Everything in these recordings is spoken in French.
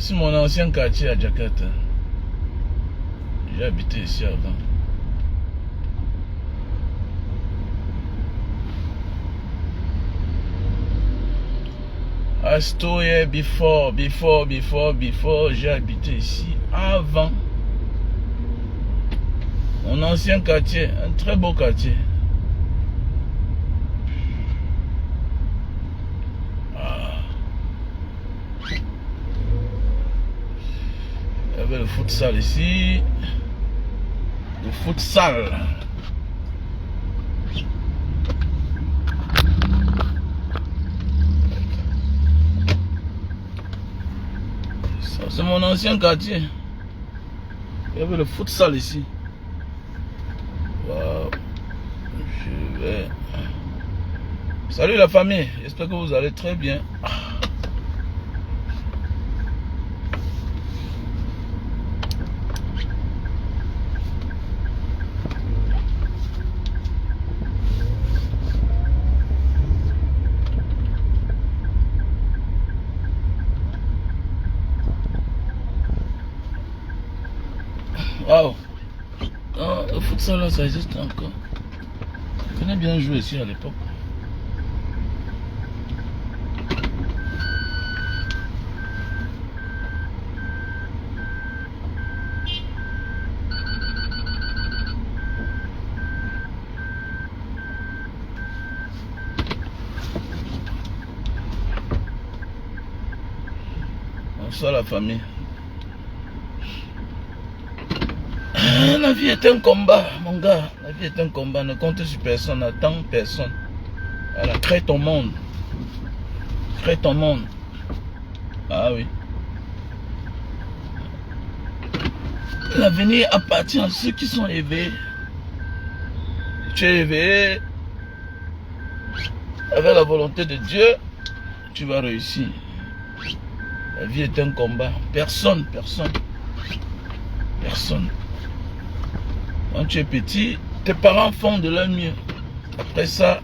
C'est mon ancien quartier à Jakarta. J'ai habité ici avant. Astoria, before, j'ai habité ici avant. Mon ancien quartier, un très beau quartier. Il y avait le futsal ici. Le futsal. C'est mon ancien quartier. Il y avait le futsal ici. Wow. Je vais... Salut la famille. J'espère que vous allez très bien. Wow. Oh, le futsal là, ça existe encore. Je connais bien jouer ici à l'époque. Bonsoir la famille. La vie est un combat, mon gars. La vie est un combat. Ne compte sur personne, n'attends personne. Voilà, crée ton monde. Crée ton monde. Ah oui. L'avenir appartient à ceux qui sont éveillés. Tu es éveillé avec la volonté de Dieu, tu vas réussir. La vie est un combat. Personne. Quand tu es petit, tes parents font de leur mieux. Après ça,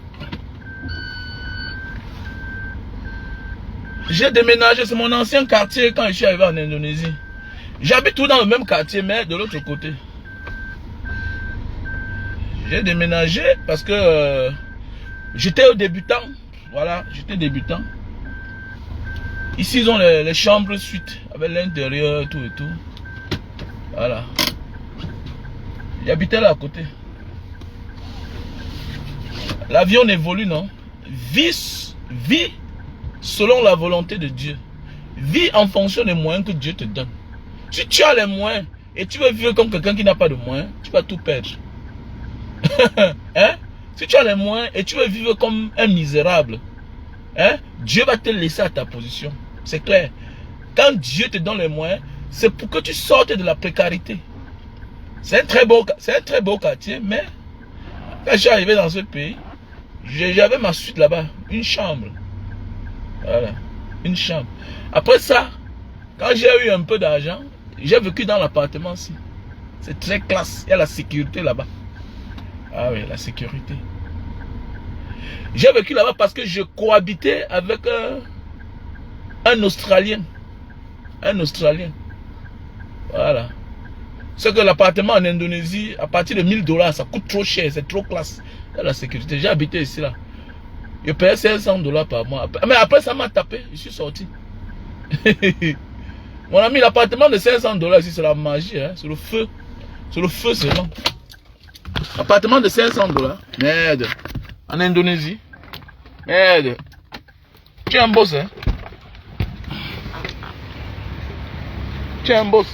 j'ai déménagé, c'est mon ancien quartier quand je suis arrivé en Indonésie. J'habite tout dans le même quartier, mais de l'autre côté. J'ai déménagé parce que j'étais débutant. Voilà, j'étais débutant. Ici, ils ont les chambres suite, avec l'intérieur, tout et tout. Voilà. J'habitais là à côté. L'avion évolue, non? Vis selon la volonté de Dieu. Vis en fonction des moyens que Dieu te donne. Si tu as les moyens et tu veux vivre comme quelqu'un qui n'a pas de moyens, tu vas tout perdre. Hein? Si tu as les moyens et tu veux vivre comme un misérable, hein? Dieu va te laisser à ta position. C'est clair. Quand Dieu te donne les moyens, c'est pour que tu sortes de la précarité. C'est un très beau quartier, mais quand je suis arrivé dans ce pays, j'avais ma suite là-bas, une chambre. Voilà, une chambre. Après ça, quand j'ai eu un peu d'argent, j'ai vécu dans l'appartement aussi. C'est très classe, il y a la sécurité là-bas. Ah oui, la sécurité. J'ai vécu là-bas parce que je cohabitais avec un Australien. Un Australien. Voilà. C'est que l'appartement en Indonésie, à partir de 1000 $, ça coûte trop cher, c'est trop classe. Il y a la sécurité. J'ai habité ici là. Je payais 500 $ par mois. Mais après ça m'a tapé, je suis sorti. Mon ami, l'appartement de 500 $ ici, c'est la magie, hein? C'est le feu. C'est le feu seulement. Appartement de 500 $. Merde. En Indonésie. Merde. Tu es un boss, hein? Tu es un boss.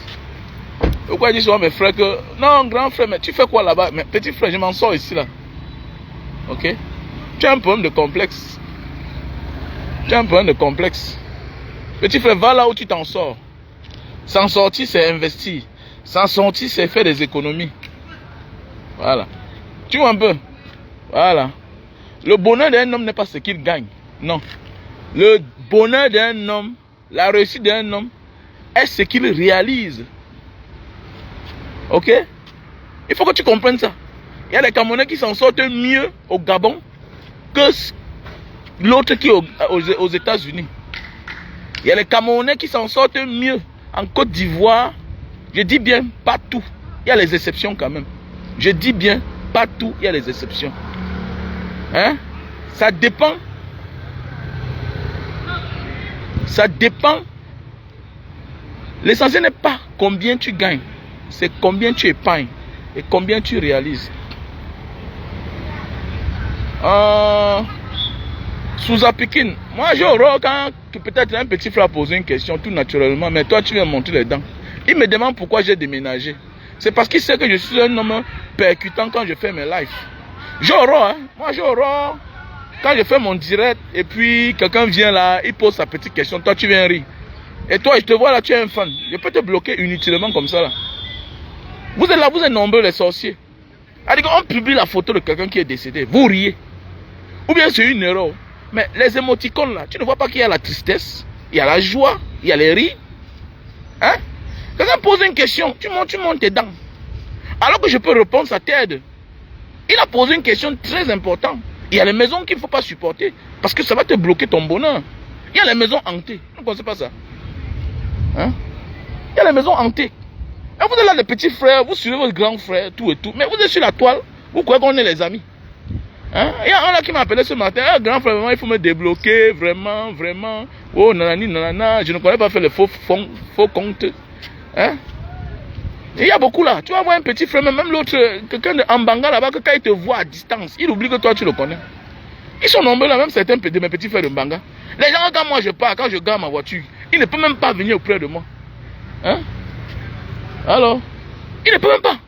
Pourquoi ils disent souvent mes frères que... Non, grand frère, mais tu fais quoi là-bas? Mais petit frère, je m'en sors ici là. Ok? Tu as un problème de complexe. Tu as un problème de complexe. Petit frère, va là où tu t'en sors. S'en sortir, c'est investir. S'en sortir, c'est faire des économies. Voilà. Tu vois un peu? Voilà. Le bonheur d'un homme n'est pas ce qu'il gagne. Non. Le bonheur d'un homme, la réussite d'un homme, est ce qu'il réalise. Ok? Il faut que tu comprennes ça. Il y a des Camerounais qui s'en sortent mieux au Gabon que l'autre qui est aux États-Unis. Il y a les Camerounais qui s'en sortent mieux en Côte d'Ivoire, je dis bien pas tout. Il y a les exceptions quand même. Je dis bien pas tout, il y a les exceptions. Hein? Ça dépend. Ça dépend. L'essentiel n'est pas combien tu gagnes. C'est combien tu épargnes et combien tu réalises. Sous Apikine, moi j'aurais quand peut-être un petit frère poser une question tout naturellement, mais toi tu viens montrer les dents. Il me demande pourquoi j'ai déménagé. C'est parce qu'il sait que je suis un homme percutant quand je fais mes lives. J'aurais, hein? Moi j'aurais, quand je fais mon direct et puis quelqu'un vient là, il pose sa petite question, toi tu viens rire. Et toi je te vois là, tu es un fan. Je peux te bloquer inutilement comme ça là. Vous êtes là, vous êtes nombreux les sorciers. On publie la photo de quelqu'un qui est décédé, vous riez. Ou bien c'est une erreur. Mais les émoticônes là, tu ne vois pas qu'il y a la tristesse, il y a la joie, il y a les rires. Hein? Quelqu'un pose une question, tu montes tes dents. Alors que je peux répondre, ça t'aide. Il a posé une question très importante. Il y a les maisons qu'il ne faut pas supporter. Parce que ça va te bloquer ton bonheur. Il y a les maisons hantées. Vous ne pensez pas ça? Hein? Il y a les maisons hantées. Et vous êtes là, les petits frères, vous suivez votre grand frère, tout et tout. Mais vous êtes sur la toile, vous croyez qu'on est les amis. Hein? Il y a un là qui m'a appelé ce matin. Ah, grand frère, vraiment, il faut me débloquer. Vraiment, vraiment. Oh, nanani, nanana. Je ne connais pas faire les faux comptes. Hein? Et il y a beaucoup là. Tu vas voir un petit frère, même l'autre, quelqu'un de Mbanga là-bas, que quand il te voit à distance, il oublie que toi tu le connais. Ils sont nombreux là, même certains de mes petits frères de Mbanga. Les gens, quand moi je pars, quand je garde ma voiture, ils ne peuvent même pas venir auprès de moi. Hein? Alors, ils ne peuvent même pas.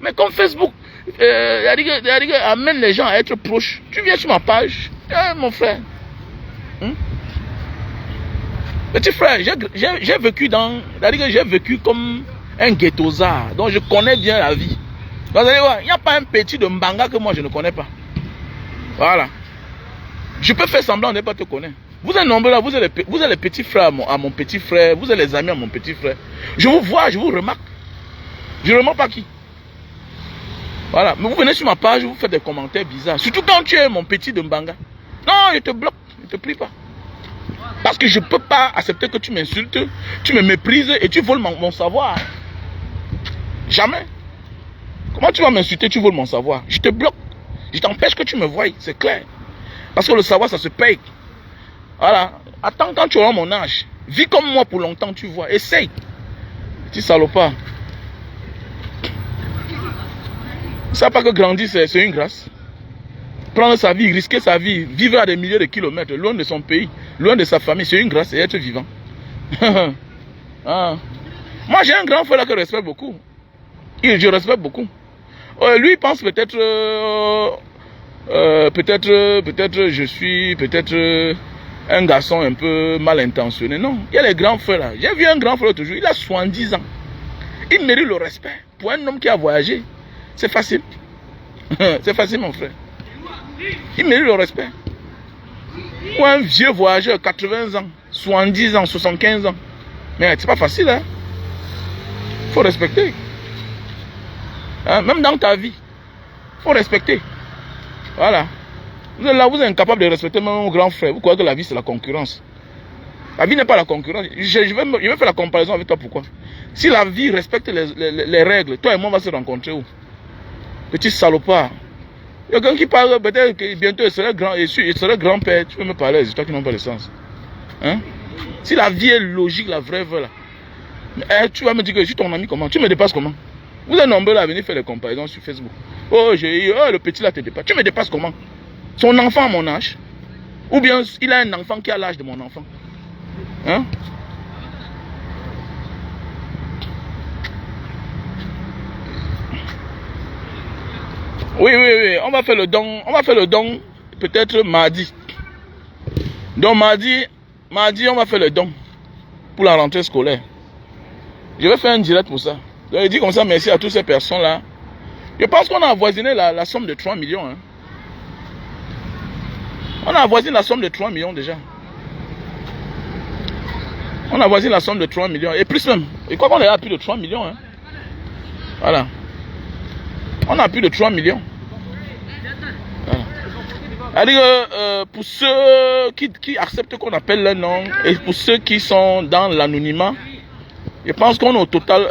Mais comme Facebook, amène les gens à être proches. Tu viens sur ma page, mon frère. Hein? Petit frère, j'ai vécu j'ai vécu comme un ghettoard, donc je connais bien la vie. Vous allez voir, il n'y a pas un petit de Mbanga que moi je ne connais pas. Voilà. Je peux faire semblant de ne pas te connaître. Vous êtes nombreux là, vous êtes les petits frères à mon petit frère, vous êtes les amis à mon petit frère. Je vous vois, je vous remarque. Je ne remarque pas qui. Voilà, mais vous venez sur ma page, vous faites des commentaires bizarres. Surtout quand tu es mon petit de Mbanga. Non, je te bloque, je ne te prie pas. Parce que je ne peux pas accepter que tu m'insultes, tu me méprises et tu voles mon savoir. Jamais. Comment tu vas m'insulter, tu voles mon savoir? Je te bloque. Je t'empêche que tu me voies, c'est clair. Parce que le savoir, ça se paye. Voilà. Attends quand tu auras mon âge. Vis comme moi pour longtemps, tu vois. Essaye. Petit salopard. Ça pas que grandir, c'est une grâce. Prendre sa vie, risquer sa vie, vivre à des milliers de kilomètres, loin de son pays, loin de sa famille, c'est une grâce et être vivant. Ah. Moi, j'ai un grand frère là que je respecte beaucoup. Je respecte beaucoup. Lui, il pense peut-être, peut-être je suis peut-être un garçon un peu mal intentionné. Non, il y a les grands frères là. J'ai vu un grand frère toujours, il a 70 ans. Il mérite le respect. Pour un homme qui a voyagé, c'est facile. C'est facile, mon frère. Il mérite le respect. Pour un vieux voyageur, 80 ans, 70 ans, 75 ans. Mais c'est pas facile, hein. Faut respecter. Hein? Même dans ta vie, faut respecter. Voilà. Vous êtes là, vous êtes incapable de respecter même mon grand frère. Vous croyez que la vie c'est la concurrence. La vie n'est pas la concurrence. Je vais faire la comparaison avec toi. Pourquoi? Si la vie respecte les règles, toi et moi on va se rencontrer où? Petit salopard. Il y a quelqu'un qui parle, peut-être que bientôt il serait grand-père. Tu peux me parler, c'est toi qui n'ont pas de sens. Hein? Si la vie est logique, la vraie là. Tu vas me dire que je suis ton ami comment? Tu me dépasses comment? Vous êtes nombreux à venir faire des comparaisons sur Facebook. Oh, le petit là te dépasse. Tu me dépasses comment? Son enfant à mon âge? Ou bien il a un enfant qui a l'âge de mon enfant? Hein? Oui, on va faire le don. On va faire le don peut-être mardi. Donc mardi, on va faire le don pour la rentrée scolaire. Je vais faire un direct pour ça. Donc je dis comme ça merci à toutes ces personnes-là. Je pense qu'on a avoisiné la somme de 3 millions. Hein. On a avoisiné la somme de 3 millions déjà. On a avoisiné la somme de 3 millions. Et plus même. Et quoi qu'on est à plus de 3 millions. Hein. Voilà. On a plus de 3 millions. Voilà. Pour ceux qui acceptent qu'on appelle leur nom et pour ceux qui sont dans l'anonymat, Je pense qu'on a au total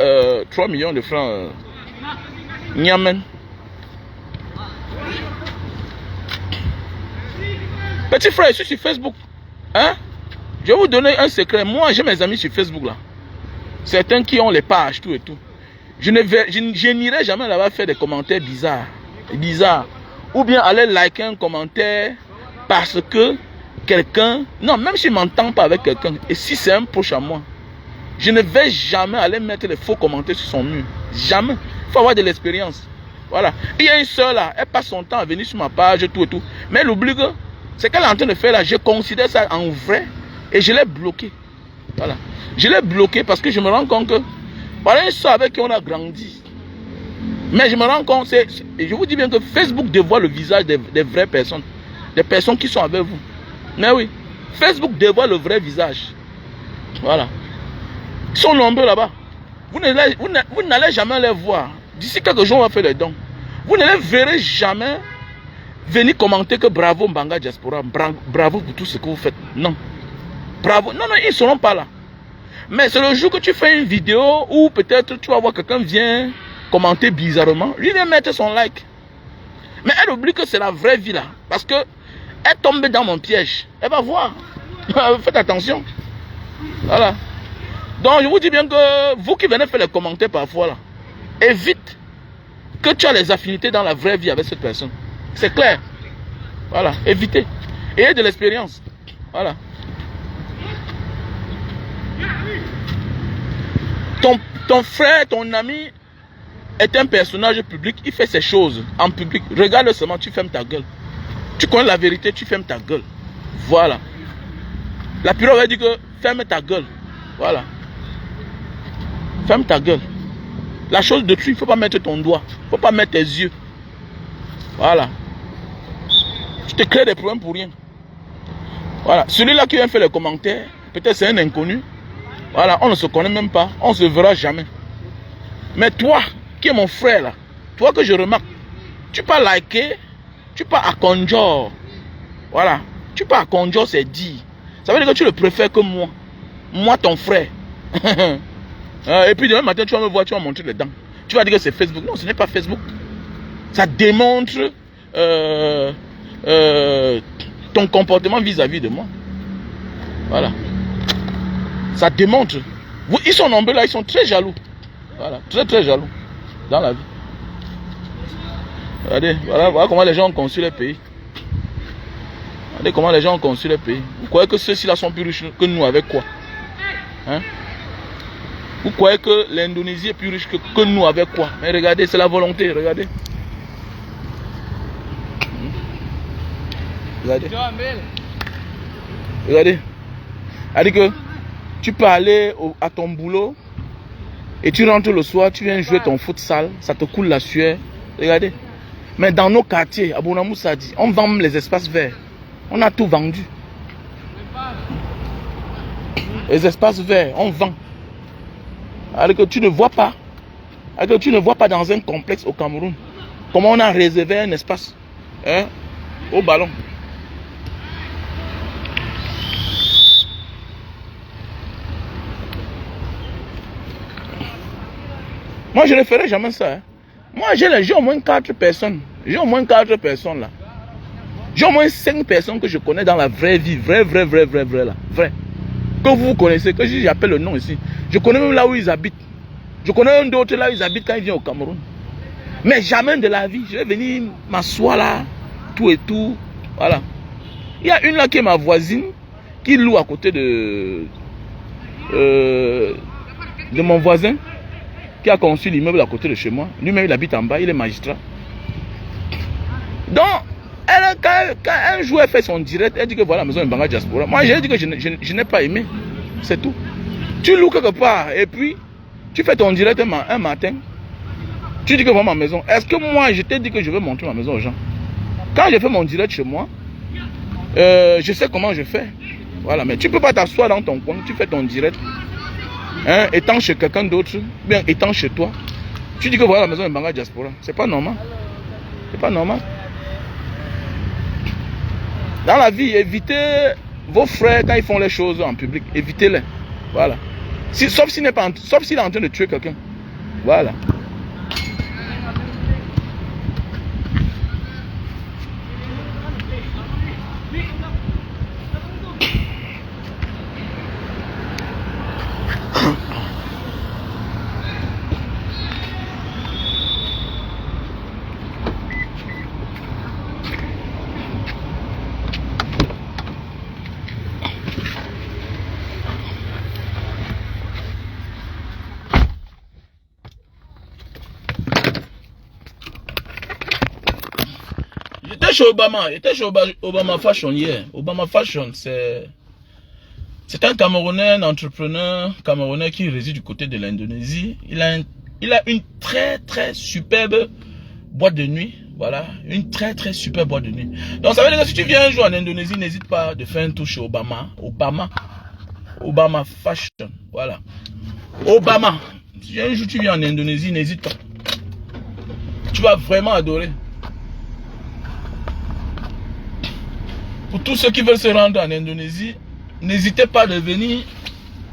3 millions de francs. Niamen. Petit frère, je suis sur Facebook. Hein? Je vais vous donner un secret. Moi, j'ai mes amis sur Facebook là. Certains qui ont les pages, tout et tout. Je n'irai jamais là-bas faire des commentaires bizarres. Ou bien aller liker un commentaire parce que quelqu'un... Non, même si je ne m'entends pas avec quelqu'un, et si c'est un proche à moi, je ne vais jamais aller mettre les faux commentaires sur son mur. Jamais. Il faut avoir de l'expérience. Voilà. Il y a une soeur là, elle passe son temps à venir sur ma page, tout et tout. Mais elle oublie que ce qu'elle est en train de faire là, je considère ça en vrai et je l'ai bloqué. Voilà. Je l'ai bloqué parce que je me rends compte que voilà une soeur avec qui on a grandi. Mais je me rends compte, je vous dis bien que Facebook dévoile le visage des vraies personnes. Des personnes qui sont avec vous. Mais oui, Facebook dévoile le vrai visage. Voilà. Ils sont nombreux là-bas. Vous n'allez jamais les voir. D'ici quelques jours, on va faire les dons. Vous ne les verrez jamais venir commenter que bravo Mbanga Diaspora, bravo pour tout ce que vous faites. Non. Bravo. Non, ils ne seront pas là. Mais c'est le jour que tu fais une vidéo où peut-être tu vas voir quelqu'un vient commenter bizarrement. Lui vient mettre son like. Mais elle oublie que c'est la vraie vie là. Parce que elle tombe dans mon piège. Elle va voir. Faites attention. Voilà. Donc je vous dis bien que vous qui venez faire les commentaires parfois là, évite que tu as les affinités dans la vraie vie avec cette personne. C'est clair. Voilà. Évitez. Ayez de l'expérience. Voilà. Ton frère, ton ami est un personnage public. Il fait ses choses en public. Regarde seulement, tu fermes ta gueule. Tu connais la vérité, tu fermes ta gueule. Voilà. La pirogue va dire que ferme ta gueule. Voilà. Ferme ta gueule. La chose de dessus, il ne faut pas mettre ton doigt. Il ne faut pas mettre tes yeux. Voilà. Tu te crées des problèmes pour rien. Voilà. Celui-là qui vient faire les commentaires, peut-être c'est un inconnu. Voilà, on ne se connaît même pas. On ne se verra jamais. Mais toi, qui est mon frère là, toi que je remarque, tu peux liker, tu peux à Conjure. Voilà. Tu peux à Conjure, c'est dit. Ça veut dire que tu le préfères que moi. Moi, ton frère. Et puis demain matin, tu vas me voir, tu vas montrer les dents. Tu vas dire que c'est Facebook. Non, ce n'est pas Facebook. Ça démontre ton comportement vis-à-vis de moi. Voilà. Ça démontre. Ils sont nombreux là, ils sont très jaloux. Voilà, très jaloux dans la vie. Regardez, voilà comment les gens ont conçu les pays. Regardez comment les gens ont conçu les pays. Vous croyez que ceux-ci là sont plus riches que nous avec quoi? Hein? Vous croyez que l'Indonésie est plus riche que nous avec quoi? Mais regardez, c'est la volonté, regardez. Regardez. Regardez. C'est-à-dire que tu peux aller à ton boulot et tu rentres le soir, tu viens jouer ton futsal, ça te coule la sueur. Regardez. Mais dans nos quartiers, à Bonamoussa dit, on vend les espaces verts. On a tout vendu. Les espaces verts, on vend. Alors que tu ne vois pas. Alors que tu ne vois pas dans un complexe au Cameroun. Comment on a réservé un espace au ballon. Moi, je ne ferai jamais ça. Hein. Moi, j'ai au moins 4 personnes. J'ai au moins 4 personnes là. J'ai au moins 5 personnes que je connais dans la vraie vie. Vrai là. Vrai. Que vous connaissez, que j'appelle le nom ici. Je connais même là où ils habitent. Je connais un d'autres là où ils habitent quand ils viennent au Cameroun. Mais jamais de la vie. Je vais venir m'asseoir là. Tout et tout. Voilà. Il y a une là qui est ma voisine. Qui loue à côté de mon voisin. Qui a conçu l'immeuble à côté de chez moi. Lui-même, il habite en bas, il est magistrat. Donc, quand un jour elle fait son direct, elle dit que voilà la maison de Mbanga Diaspora. Moi, j'ai dit que je n'ai pas aimé. C'est tout. Tu loues quelque part et puis tu fais ton direct un matin. Tu dis que voilà ma maison. Est-ce que moi, je t'ai dit que je vais montrer ma maison aux gens? Quand je fais mon direct chez moi, je sais comment je fais. Voilà, mais tu ne peux pas t'asseoir dans ton coin, tu fais ton direct. Étant chez quelqu'un d'autre, bien étant chez toi, tu dis que voilà la maison de Mbanga Diaspora. C'est pas normal. C'est pas normal. Dans la vie, évitez vos frères quand ils font les choses en public. Évitez-les. Voilà. Sauf s'il est en train de tuer quelqu'un. Voilà. J'étais chez Obama Fashion hier. Obama Fashion, c'est un Camerounais, un entrepreneur camerounais qui réside du côté de l'Indonésie. Il a une très superbe boîte de nuit. Voilà, une très superbe boîte de nuit. Donc ça veut dire que si tu viens un jour en Indonésie, n'hésite pas de faire un tour chez Obama Fashion. Voilà. Obama. Si un jour tu viens en Indonésie, n'hésite pas. Tu vas vraiment adorer. Pour tous ceux qui veulent se rendre en Indonésie, n'hésitez pas de venir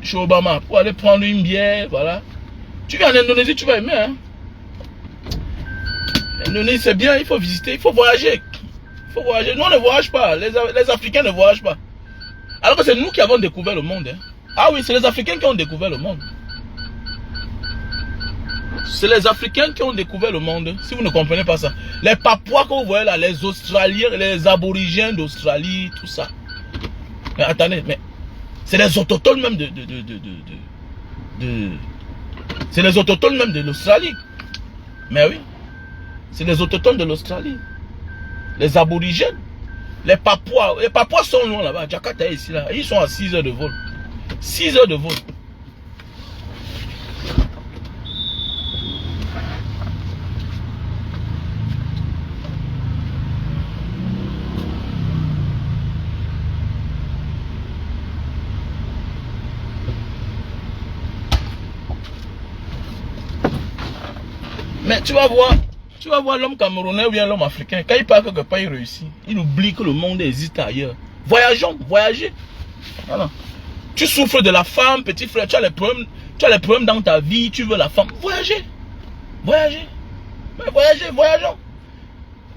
chez Obama pour aller prendre une bière, voilà. Tu viens en Indonésie, tu vas aimer, hein. L'Indonésie, c'est bien, il faut visiter, il faut voyager. Il faut voyager. Nous, on ne voyage pas, les Africains ne voyagent pas. Alors que c'est nous qui avons découvert le monde, hein. Ah oui, c'est les Africains qui ont découvert le monde. C'est les Africains qui ont découvert le monde, si vous ne comprenez pas ça. Les Papouas que vous voyez là, les Australiens, les aborigènes d'Australie, tout ça. Mais attendez, mais c'est les autochtones même c'est les autochtones même de l'Australie. Mais oui, c'est les autochtones de l'Australie. Les aborigènes. Les Papouas sont loin là-bas. Jakarta est ici là. Ils sont à 6 heures de vol. 6 heures de vol. Mais tu vas voir l'homme camerounais ou bien l'homme africain, quand il part quelque part, il réussit. Il oublie que le monde existe ailleurs. Voyageons, voyagez. Voilà. Tu souffres de la femme, petit frère, tu as les problèmes dans ta vie, tu veux la femme. Voyagez. Voyagez. Mais voyageons.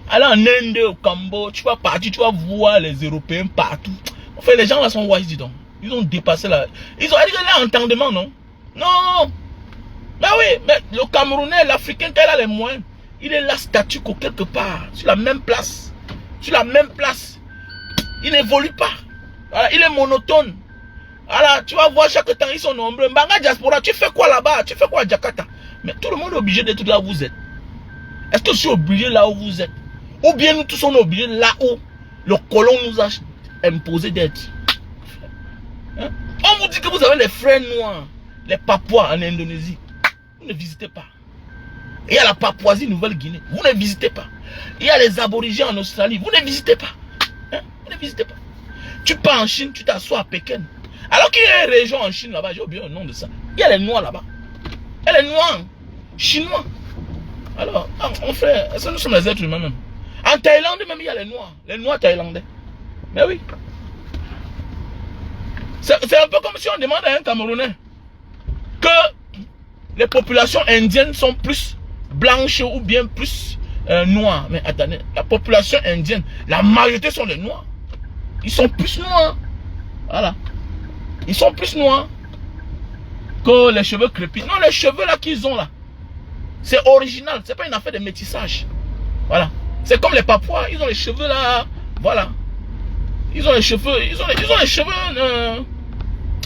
Allez en Inde, au Cambodge, tu vas partir, tu vas voir les Européens partout. Enfin, les gens là sont wise, dis donc. Ils ont dépassé là. Ils ont dit l'entendement, non? Non. Mais oui, mais le Camerounais, l'Africain, quand il a les moyens, il est là statu quo quelque part, sur la même place. Sur la même place. Il n'évolue pas. Voilà, il est monotone. Voilà, tu vas voir chaque temps, ils sont nombreux. Mbanga Diaspora, tu fais quoi là-bas? Tu fais quoi à Jakarta? Mais tout le monde est obligé d'être là où vous êtes. Est-ce que je suis obligé là où vous êtes? Ou bien nous tous sommes obligés là où le colon nous a imposé d'être? Hein? On vous dit que vous avez les frères noirs, les Papouas en Indonésie. Vous ne visitez pas. Il y a la Papouasie Nouvelle-Guinée. Vous ne visitez pas. Il y a les aborigènes en Australie. Vous ne visitez pas. Hein? Vous ne visitez pas. Tu pars en Chine, tu t'assois à Pékin. Alors qu'il y a une région en Chine là-bas, j'ai oublié le nom de ça. Il y a les Noirs là-bas. Il y a les Noirs chinois. Alors, mon frère, est-ce que nous sommes les êtres humains même? En Thaïlande même, il y a les Noirs thaïlandais. Mais oui. C'est un peu comme si on demande à un Camerounais que les populations indiennes sont plus blanches ou bien plus noires. Mais attendez, la population indienne, la majorité sont les noirs. Ils sont plus noirs. Voilà. Ils sont plus noirs que les cheveux crépus. Non, les cheveux là qu'ils ont là, c'est original. C'est pas une affaire de métissage. Voilà. C'est comme les Papouas. Ils ont les cheveux là. Voilà. Ils ont les cheveux. Ils ont les cheveux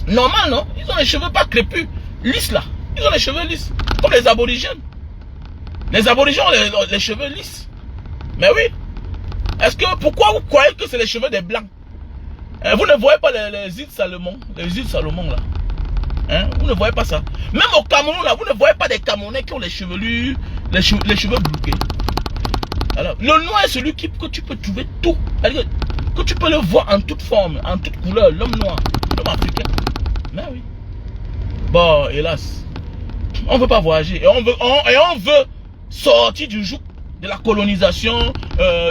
normal, non? Ils ont les cheveux pas crépus. Lisses là. Ils ont les cheveux lisses. Comme les aborigènes. Les aborigènes ont les cheveux lisses. Mais oui. Est-ce que, pourquoi vous croyez que c'est les cheveux des blancs? Vous ne voyez pas les îles Salomon. Les îles Salomon là. Hein? Vous ne voyez pas ça. Même au Cameroun là, vous ne voyez pas des Camerounais qui ont les chevelus, les cheveux bouclés. Alors, le noir est celui que tu peux trouver tout. Que tu peux le voir en toute forme, en toute couleur. L'homme noir, l'homme africain. Mais oui. Bon, hélas. On ne veut pas voyager. Et on veut sortir du joug de la colonisation,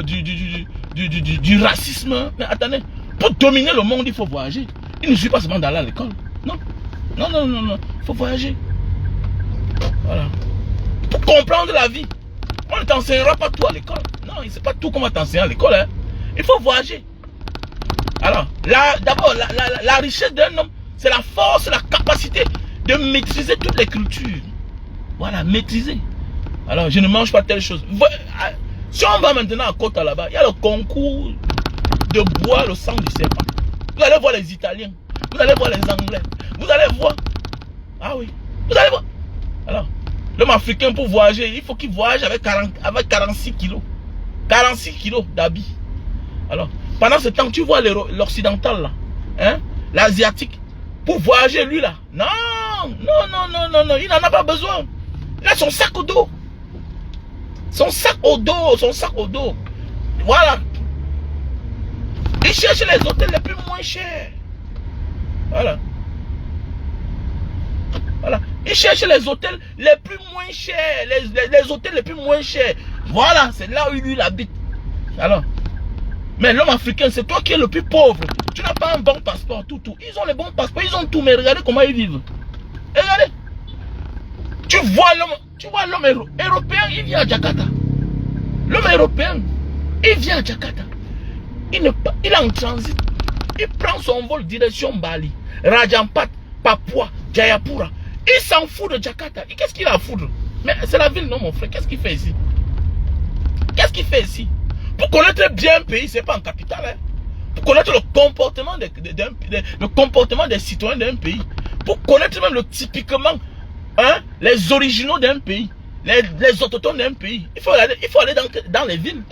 du racisme. Mais attendez, pour dominer le monde, il faut voyager. Il ne suffit pas seulement d'aller à l'école. Non. Non, non, non, non. Il faut voyager. Voilà. Pour comprendre la vie. On ne t'enseignera pas tout à l'école. Non, c'est pas tout qu'on va t'enseigner à l'école. Hein. Il faut voyager. Alors, d'abord, la richesse d'un homme, c'est la force, la capacité de maîtriser toutes les cultures. Voilà, maîtriser. Alors, je ne mange pas telle chose. Si on va maintenant à Kota là-bas, il y a le concours de boire le sang du serpent. Vous allez voir les Italiens. Vous allez voir les Anglais. Vous allez voir. Ah oui. Vous allez voir. Alors, l'homme africain pour voyager, il faut qu'il voyage avec 46 kilos. 46 kilos d'habits. Alors, pendant ce temps, tu vois l'occidental là. Hein? L'asiatique. Pour voyager, lui là. Non, non, non, non, non, non. Il n'en a pas besoin. Il a son sac au dos. Son sac au dos, son sac au dos. Voilà. Il cherche les hôtels les plus moins chers. Voilà. Voilà. Il cherche les hôtels les plus moins chers. Les hôtels les plus moins chers. Voilà, c'est là où lui il habite. Alors. Mais l'homme africain, c'est toi qui es le plus pauvre. Tu n'as pas un bon passeport, tout. Ils ont les bons passeports, ils ont tout, mais regardez comment ils vivent. Regardez. Tu vois l'homme européen, il vient à Jakarta. L'homme européen, il vient à Jakarta. Il est en transit. Il prend son vol direction Bali, Rajampat, Papua, Jayapura. Il s'en fout de Jakarta. Qu'est-ce qu'il a à foutre? Mais c'est la ville, non mon frère. Qu'est-ce qu'il fait ici? Qu'est-ce qu'il fait ici? Pour connaître bien un pays, ce n'est pas en capitale. Hein. Pour connaître le comportement des citoyens d'un pays. Pour connaître même typiquement les originaux d'un pays. Les autochtones d'un pays. Il faut aller dans les villes.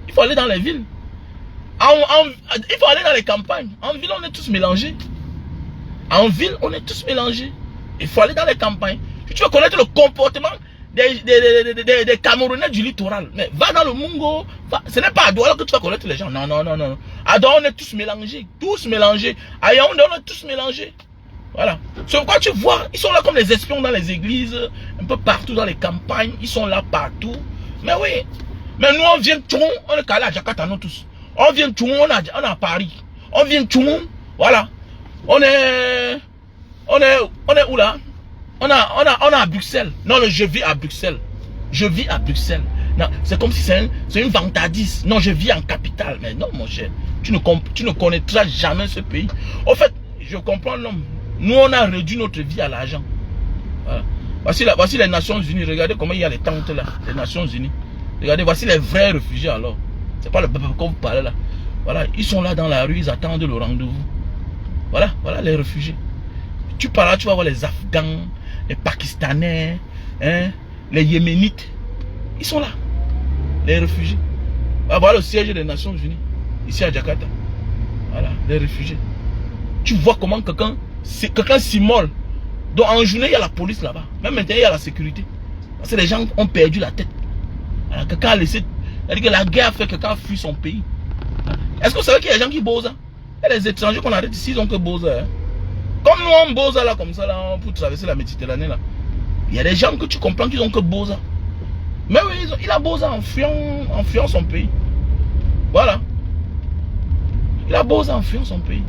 Il faut aller dans les villes. Il faut aller dans les campagnes. En ville, on est tous mélangés. En ville, on est tous mélangés. Il faut aller dans les campagnes. Si tu veux connaître le comportement des Camerounais du littoral, mais va dans le Mungo. Ce n'est pas à Douala que tu vas connaître les gens. Non, non, non, non. À Douala, on est tous mélangés. Tous mélangés. À Yaoundé, on est tous mélangés. Voilà. C'est pourquoi tu vois, ils sont là comme les espions dans les églises, un peu partout dans les campagnes. Ils sont là partout. Mais oui. Mais nous, on vient tout, on est calé à Jakarta, nous tous. On vient tout, on est à Paris. On vient tout, voilà. On est où là? On est à Bruxelles. Non, je vis à Bruxelles. Je vis à Bruxelles. Non, c'est comme si c'est une vantardise. Non, je vis en capitale. Mais non, mon cher, tu ne connaîtras jamais ce pays. En fait, je comprends l'homme. Nous, on a réduit notre vie à l'argent. Voilà. Voici les Nations Unies. Regardez comment il y a les tentes là. Les Nations Unies. Regardez, voici les vrais réfugiés alors. C'est pas le peuple qu'on vous parle là. Voilà, ils sont là dans la rue, ils attendent le rendez-vous. Voilà, voilà les réfugiés. Tu pars là, tu vas voir les Afghans, les Pakistanais, hein, les Yéménites. Ils sont là, les réfugiés. Voilà le siège des Nations Unies, ici à Jakarta. Voilà, les réfugiés. Tu vois comment quelqu'un s'immole. Donc en journée, il y a la police là-bas. Même maintenant, il y a la sécurité. Parce que les gens ont perdu la tête. Quelqu'un a laissé. C'est-à-dire que la guerre fait que quelqu'un a fui son pays. Est-ce que vous savez qu'il y a des gens qui bossent? Il y a des étrangers qu'on arrête ici, ils ont que bossent. Hein? Comme nous, on bosse là, comme ça, là, pour traverser la Méditerranée. Là. Il y a des gens que tu comprends qu'ils ont que bossent. Mais oui, il a bossé en fuyant son pays. Voilà. Il a bossé en fuyant son pays.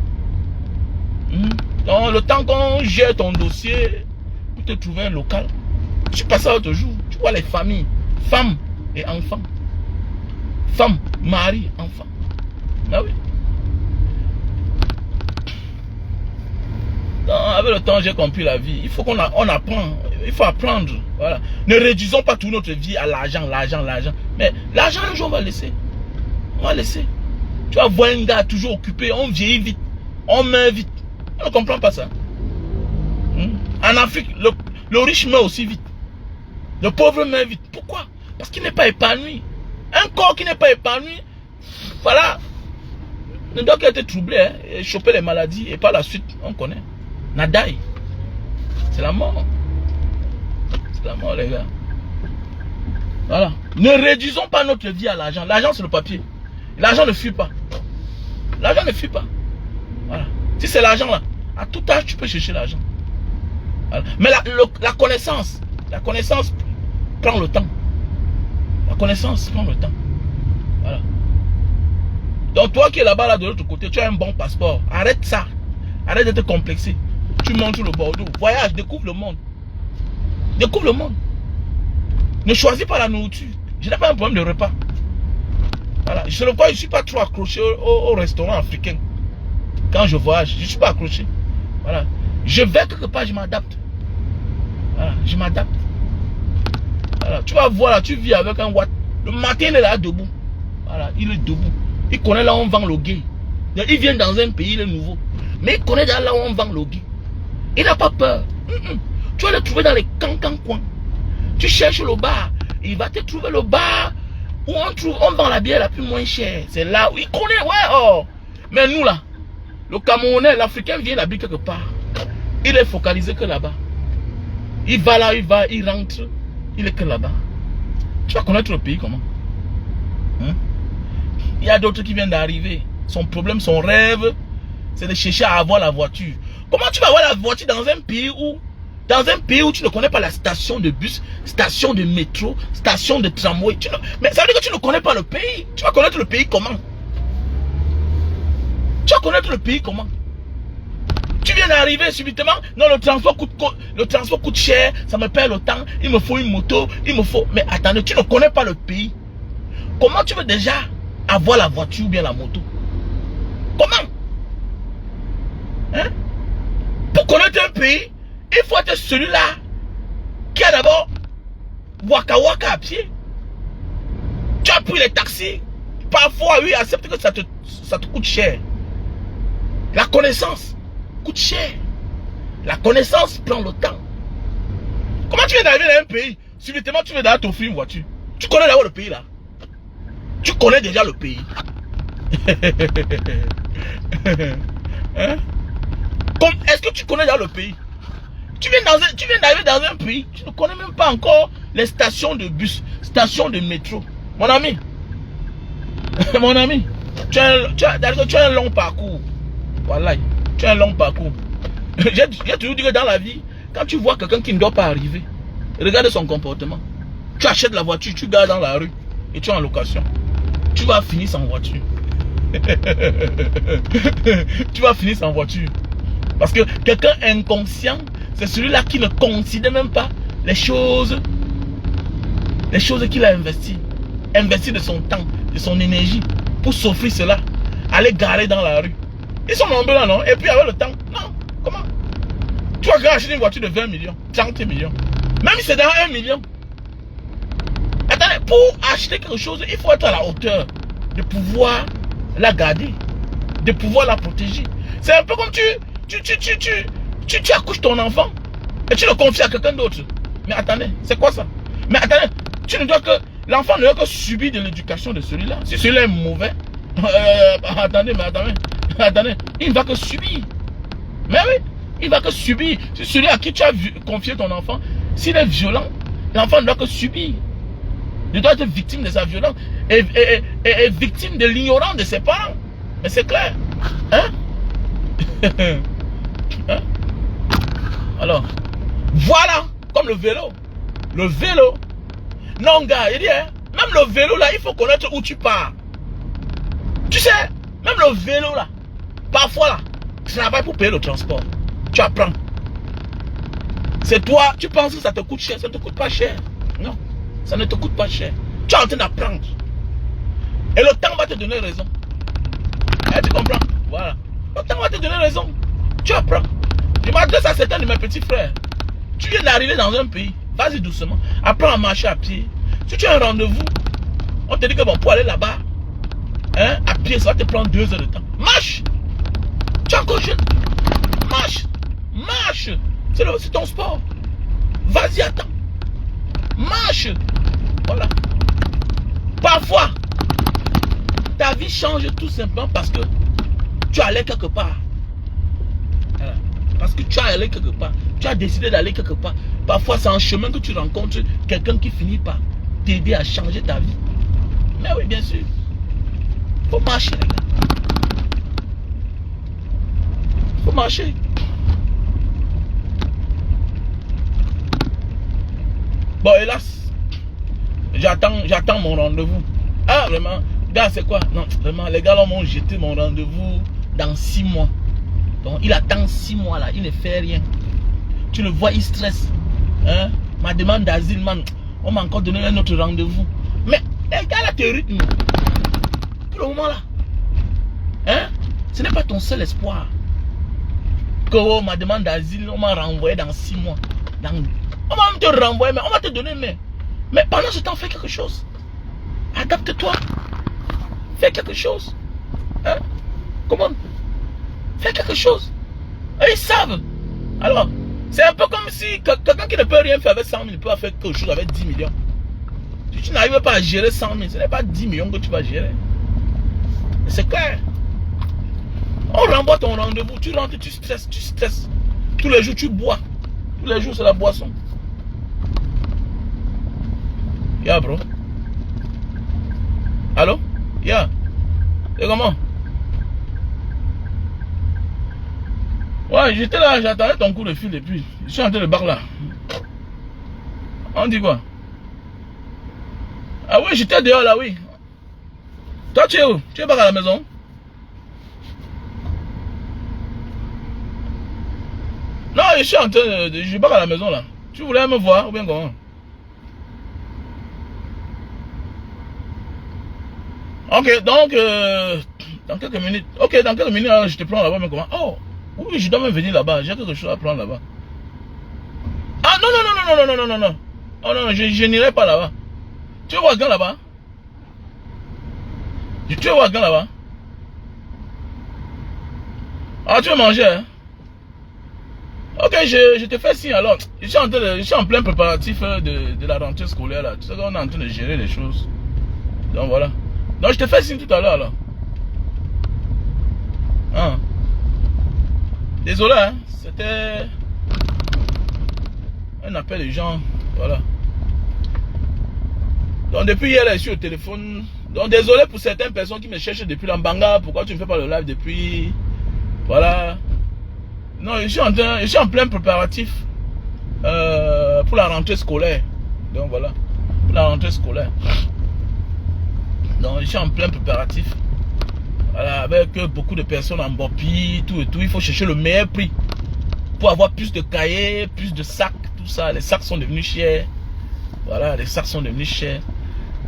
Donc, le temps qu'on gère ton dossier pour te trouver un local, tu passes à l'autre jour. Tu vois les familles, femmes et enfants. Femmes, mari, enfants. Ah oui. Donc, avec le temps, j'ai compris la vie. Il faut qu'on apprend. Il faut apprendre. Voilà. Ne réduisons pas toute notre vie à l'argent, l'argent, l'argent. Mais l'argent, un jour, on va laisser. On va laisser. Tu vas voir un gars toujours occupé. On vieillit vite. On meurt vite. On ne comprend pas ça. En Afrique, le riche meurt aussi vite. Le pauvre meurt vite. Pourquoi? Parce qu'il n'est pas épanoui. Un corps qui n'est pas épanoui, voilà, ne doit qu'être troublé, hein, et choper les maladies, et par la suite, on connaît. Nadaï. C'est la mort. C'est la mort, les gars. Voilà. Ne réduisons pas notre vie à l'argent. L'argent, c'est le papier. L'argent ne fuit pas. L'argent ne fuit pas. Voilà. Si c'est l'argent là, à tout âge, tu peux chercher l'argent. Voilà. Mais la connaissance prend le temps. La connaissance prend le temps. Voilà. Donc toi qui es là-bas, là, de l'autre côté, tu as un bon passeport. Arrête ça. Arrête de te complexer. Tu montes sur le Bordeaux. Voyage, découvre le monde. Découvre le monde. Ne choisis pas la nourriture. Je n'ai pas un problème de repas. Voilà. Je ne suis pas trop accroché au restaurant africain. Quand je voyage, je ne suis pas accroché. Voilà. Je vais quelque part, je m'adapte. Voilà, je m'adapte. Voilà. Tu vas voir là, tu vis avec un Watt. Le matin, il est là debout. Voilà, il est debout. Il connaît là où on vend le gay. Il vient dans un pays, il est nouveau. Mais il connaît là où on vend le gay. Il n'a pas peur. Tu vas le trouver dans les coins. Tu cherches le bar. Il va te trouver le bar où on vend la bière la plus moins chère. C'est là où il connaît, ouais, oh. Mais nous là, le Camerounais, l'Africain vient d'habiter quelque part. Il est focalisé que là-bas. Il va là, il rentre. Il est que là-bas. Tu vas connaître le pays comment? Il y a d'autres qui viennent d'arriver. Son problème, son rêve, c'est de chercher à avoir la voiture. Comment tu vas avoir la voiture dans un pays où tu ne connais pas la station de bus, station de métro, station de tramway? Mais ça veut dire que tu ne connais pas le pays. Tu vas connaître le pays comment? Tu vas connaître le pays comment? Tu viens d'arriver subitement. Non, le transport coûte cher. Ça me perd le temps. Il me faut une moto. Il me faut... Mais attendez, tu ne connais pas le pays. Comment tu veux déjà avoir la voiture ou bien la moto? Comment? Hein? Pour connaître un pays, il faut être celui-là qui a d'abord Waka Waka à pied. Tu as pris les taxis. Parfois, oui, accepte que ça te coûte cher. La connaissance coûte cher. La connaissance prend le temps. Comment tu viens d'arriver dans un pays? Subitement, tu veux d'ailleurs t'offrir une voiture. Tu connais d'abord le pays là. Tu connais déjà le pays. Hein? Est-ce que tu connais déjà le pays? Tu viens d'arriver dans un pays. Tu ne connais même pas encore les stations de bus, stations de métro. Mon ami. Mon ami. Tu as un long parcours. Voilà. Tu as un long parcours. J'ai toujours dit que dans la vie, quand tu vois quelqu'un qui ne doit pas arriver, regarde son comportement. Tu achètes la voiture, tu gardes dans la rue et tu es en location. Tu vas finir sans voiture. Tu vas finir sans voiture. Parce que quelqu'un inconscient, c'est celui-là qui ne considère même pas les choses qu'il a investies. Investi de son temps, de son énergie pour s'offrir cela. Aller garer dans la rue. Ils sont nombreux là, non? Et puis avec le temps, non. Comment? Tu vas acheter une voiture de 20 millions, 30 millions. Même si c'est dans 1 million. Attendez, pour acheter quelque chose, il faut être à la hauteur de pouvoir la garder, de pouvoir la protéger. C'est un peu comme tu accouches ton enfant et tu le confies à quelqu'un d'autre. Mais attendez, c'est quoi ça? Mais attendez, l'enfant ne doit que subir de l'éducation de celui-là. Si celui-là est mauvais, attendez, il ne va que subir. Mais oui, il va que subir. Si celui à qui tu as confié ton enfant, s'il est violent, l'enfant ne doit que subir. Il doit être victime de sa violence et victime de l'ignorance de ses parents. Mais c'est clair. Hein? Hein? Alors, voilà, comme le vélo. Le vélo. Non, gars, il dit, hein, même le vélo là, il faut connaître où tu pars. Tu sais, même le vélo là, parfois là, tu travailles pour payer le transport. Tu apprends. C'est toi, tu penses que ça te coûte cher, ça ne te coûte pas cher. Non, ça ne te coûte pas cher. Tu es en train d'apprendre. Et le temps va te donner raison. Et tu comprends? Voilà. Le temps va te donner raison. Tu apprends. Je m'adresse à certains de mes petits frères. Tu viens d'arriver dans un pays. Vas-y doucement. Apprends à marcher à pied. Si tu as un rendez-vous, on te dit que bon, pour aller là-bas, hein, à pied, ça va te prendre 2 heures de temps. Marche. Tu es encore jeune. Marche. Marche. C'est ton sport. Vas-y, attends. Marche. Voilà. Parfois, ta vie change tout simplement parce que tu allais quelque part. Voilà. Parce que tu as allé quelque part. Tu as décidé d'aller quelque part. Parfois, c'est en chemin que tu rencontres quelqu'un qui finit par t'aider à changer ta vie. Mais oui, bien sûr. Il faut marcher, les gars. Il faut marcher. Bon, hélas, j'attends mon rendez-vous. Ah, vraiment, gars, c'est quoi? Non, vraiment, les gars là m'ont jeté mon rendez-vous dans 6 mois. Donc il attend 6 mois là, il ne fait rien. Tu le vois, il stresse. Hein? Ma demande d'asile, man, on m'a encore donné un autre rendez-vous. Mais les gars là te rythme. Pour le moment là. Hein? Ce n'est pas ton seul espoir. Que oh, ma demande d'asile, on m'a renvoyé dans 6 mois. On va te renvoyer, mais on va te donner. Mais pendant ce temps, fais quelque chose. Adapte-toi. Fais quelque chose. Hein? Comment? Fais quelque chose. Et ils savent. Alors, c'est un peu comme si quelqu'un qui ne peut rien faire avec 100 000 peut faire quelque chose avec 10 millions. Si tu n'arrives pas à gérer 100 000, ce n'est pas 10 millions que tu vas gérer. C'est clair. On renvoie ton rendez-vous, tu rentres, tu stresses. Tous les jours, tu bois. Tous les jours, c'est la boisson. Ya, bro. Allô? Ya. C'est comment? Ouais, j'étais là, j'attendais ton coup de fil et puis je suis en train de bar là. On dit quoi? Ah oui, j'étais dehors là, oui. Toi, tu es où? Tu es pas à la maison? Non, je suis en train de... Je suis pas à la maison là. Tu voulais me voir ou bien comment? Ok, donc... dans quelques minutes... Ok, dans quelques minutes, je te prends là-bas, mais comment? Oh! Oui, je dois même venir là-bas. J'ai quelque chose à prendre là-bas. Ah non, non, non, non, non, non, non, non, non. Oh non, je n'irai pas là-bas. Tu veux voir quelqu'un là-bas? Tu veux voir quelqu'un là-bas? Ah, tu veux manger, hein? Ok, je te fais signe alors. Je suis en plein préparatif de la rentrée scolaire là. Tu sais qu'on est en train de gérer les choses. Donc voilà. Donc je te fais signe tout à l'heure alors. Ah. Désolé, hein. C'était un appel de gens. Voilà. Donc depuis hier, je suis au téléphone. Donc désolé pour certaines personnes qui me cherchent depuis l'Ambanga. Pourquoi tu ne fais pas le live depuis? Voilà. Non, je suis en plein préparatif pour la rentrée scolaire. Donc voilà. Pour la rentrée scolaire. Donc je suis en plein préparatif. Voilà, avec beaucoup de personnes en Bopi, tout et tout. Il faut chercher le meilleur prix. Pour avoir plus de cahiers, plus de sacs, tout ça. Les sacs sont devenus chers. Voilà, les sacs sont devenus chers.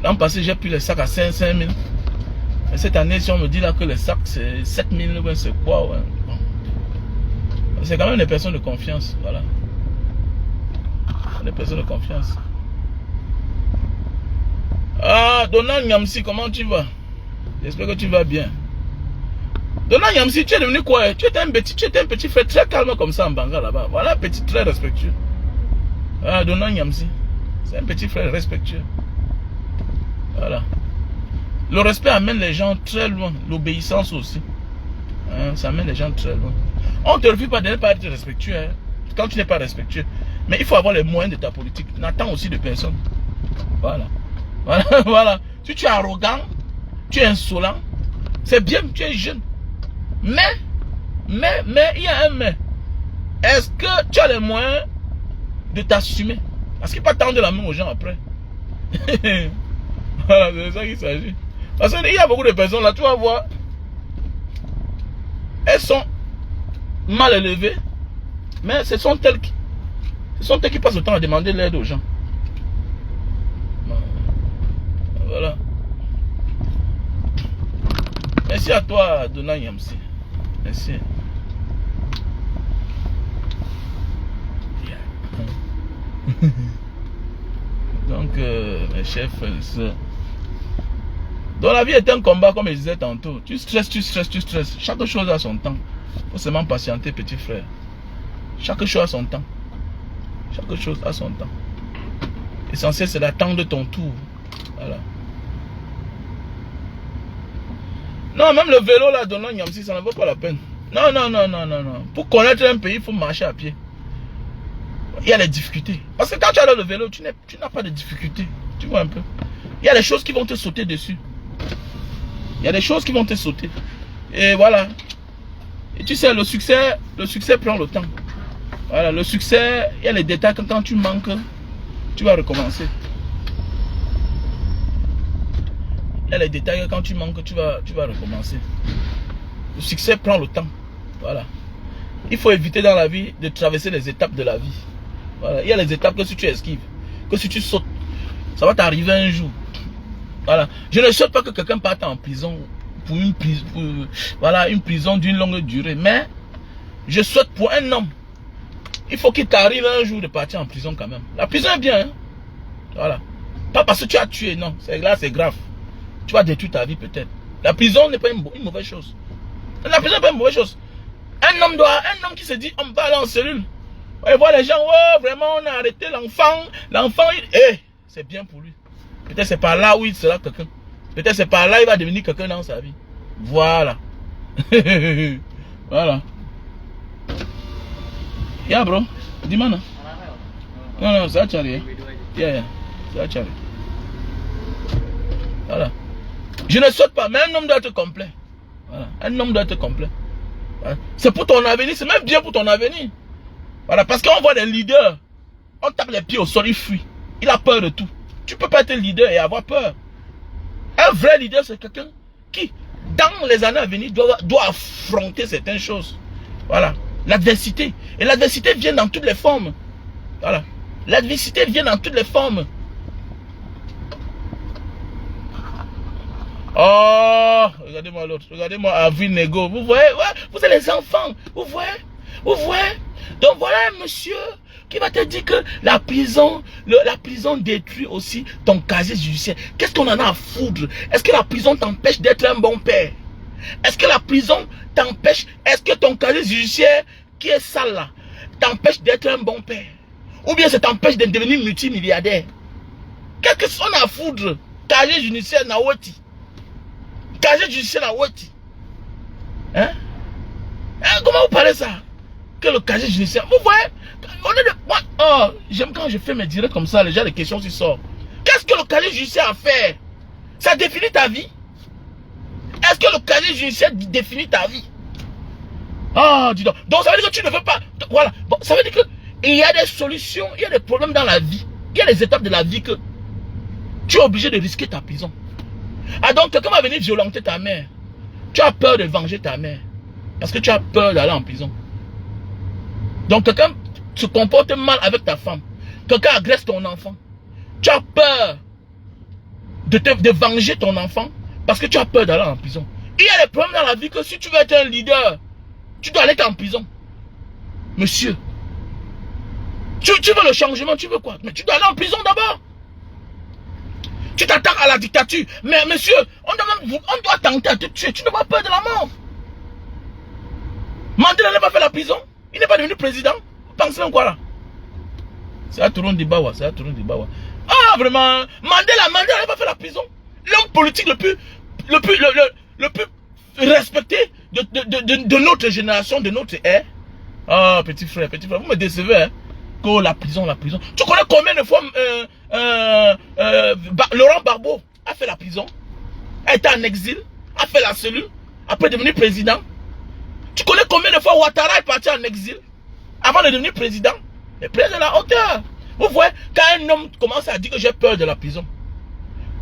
L'an passé, j'ai pris les sacs à 5 000. Mais cette année, si on me dit là que les sacs c'est 7 000, ouais, c'est quoi, ouais. Bon. C'est quand même des personnes de confiance, voilà. Des personnes de confiance. Ah, Donald Nyamsi, comment tu vas? J'espère que tu vas bien. Donald Nyamsi, tu es devenu quoi? Tu étais un petit frère très calme comme ça en Banga là-bas. Voilà, petit, très respectueux. Ah, Donald Nyamsi. C'est un petit frère respectueux. Voilà. Le respect amène les gens très loin. L'obéissance aussi. Hein, ça amène les gens très loin. On ne te refuse pas de ne pas être respectueux. Hein, quand tu n'es pas respectueux. Mais il faut avoir les moyens de ta politique. N'attends aussi de personne. Voilà. Voilà. Voilà. Si tu es arrogant, tu es insolent, c'est bien, tu es jeune. Mais, il y a un mais. Est-ce que tu as les moyens de t'assumer? Parce qu'il ne faut pas tendre la main aux gens après. Voilà, c'est de ça qu'il s'agit. Parce qu'il y a beaucoup de personnes là, tu vas voir, elles sont mal élevées, mais ce sont elles qui passent le temps à demander l'aide aux gens. Voilà. Merci à toi, Donald Nyamsi. Merci. Donc, mes chers frères et sœurs. Donc, la vie est un combat, comme je disais tantôt. Tu stresses. Chaque chose a son temps. Il faut seulement patienter, petit frère. Chaque chose a son temps. Chaque chose a son temps. L'essentiel, c'est d'attendre ton tour. Voilà. Non, même le vélo là, Donald Nyamsi, ça ne vaut pas la peine. Non. Pour connaître un pays, il faut marcher à pied. Il y a les difficultés. Parce que quand tu as le vélo, tu n'as pas de difficultés. Tu vois un peu. Il y a des choses qui vont te sauter dessus. Il y a des choses qui vont te sauter. Et voilà. Et tu sais, le succès prend le temps. Voilà, le succès, il y a les détails que quand tu manques, tu vas recommencer. Il y a les détails que quand tu manques, tu vas recommencer. Le succès prend le temps. Voilà. Il faut éviter dans la vie de traverser les étapes de la vie. Voilà. Il y a les étapes que si tu esquives, que si tu sautes, ça va t'arriver un jour. Voilà. Je ne souhaite pas que quelqu'un parte en prison pour une prison, voilà, une prison d'une longue durée. Mais je souhaite pour un homme, il faut qu'il t'arrive un jour de partir en prison quand même. La prison est bien. Hein? Voilà. Pas parce que tu as tué, non. Là, c'est grave. Tu vas détruire ta vie peut-être. La prison n'est pas une mauvaise chose. La prison n'est pas une mauvaise chose. Un homme qui se dit, on va aller en cellule. Et voir les gens, oh, vraiment, on a arrêté l'enfant. L'enfant, c'est bien pour lui. Peut-être c'est par là où il sera quelqu'un. Peut-être c'est par là il va devenir quelqu'un dans sa vie. Voilà. Voilà. Yeah, bro. Dis-moi, non? Non, c'est Achari. Yeah. C'est Achari. Voilà. Je ne souhaite pas, mais un homme doit être complet. Voilà. Un homme doit être complet. Voilà. C'est pour ton avenir, c'est même bien pour ton avenir. Voilà, parce qu'on voit des leaders, on tape les pieds au sol, il fuit. Il a peur de tout. Tu ne peux pas être leader et avoir peur. Un vrai leader, c'est quelqu'un qui, dans les années à venir, doit affronter certaines choses. Voilà. L'adversité. Et l'adversité vient dans toutes les formes. Voilà. L'adversité vient dans toutes les formes. Oh, regardez-moi l'autre. Regardez-moi Avril Nego. Vous voyez, ouais, vous êtes les enfants. Vous voyez. Donc voilà un monsieur qui va te dire que la prison détruit aussi ton casier judiciaire. Qu'est-ce qu'on en a à foutre? Est-ce que la prison t'empêche d'être un bon père? Est-ce que la prison t'empêche, est-ce que ton casier judiciaire qui est sale là, t'empêche d'être un bon père? Ou bien ça t'empêche de devenir multimilliardaire? Qu'est-ce qu'on a à foutre? Casier judiciaire na woti. Casier judiciaire na woti. Hein? Comment vous parlez ça? Que le casier judiciaire. Vous voyez? J'aime quand je fais mes directs comme ça, les gens, les questions qui sortent. Qu'est-ce que le casier judiciaire a fait? Ça définit ta vie? Est-ce que le casier judiciaire définit ta vie? Ah, dis donc. Donc ça veut dire que tu ne veux pas. Voilà. Bon, ça veut dire que il y a des solutions, il y a des problèmes dans la vie. Il y a des étapes de la vie que tu es obligé de risquer ta prison. Ah donc quelqu'un va venir violenter ta mère. Tu as peur de venger ta mère. Parce que tu as peur d'aller en prison. Donc quelqu'un se comporte mal avec ta femme. Quelqu'un agresse ton enfant. Tu as peur de venger ton enfant parce que tu as peur d'aller en prison. Il y a des problèmes dans la vie que si tu veux être un leader, tu dois aller en prison. Monsieur, tu veux le changement, tu veux quoi? Mais tu dois aller en prison d'abord. Tu t'attaques à la dictature. Mais monsieur, on doit tenter à te tuer. Tu n'as pas peur de la mort. Mandela n'a pas fait la prison. Il n'est pas devenu président. Vous pensez en quoi là? C'est à Touron Dibawa. C'est à Touron Dibawa. Ah vraiment, Mandela n'a pas fait la prison. L'homme politique le plus respecté de notre génération, de notre ère. Ah petit frère, vous me décevez hein. Que la prison. Tu connais combien de fois Laurent Gbagbo a fait la prison, a été en exil, a fait la cellule, après devenir président. Tu connais combien de fois Ouattara est parti en exil avant de devenir président? Le président de la hauteur. Vous voyez, quand un homme commence à dire que j'ai peur de la prison,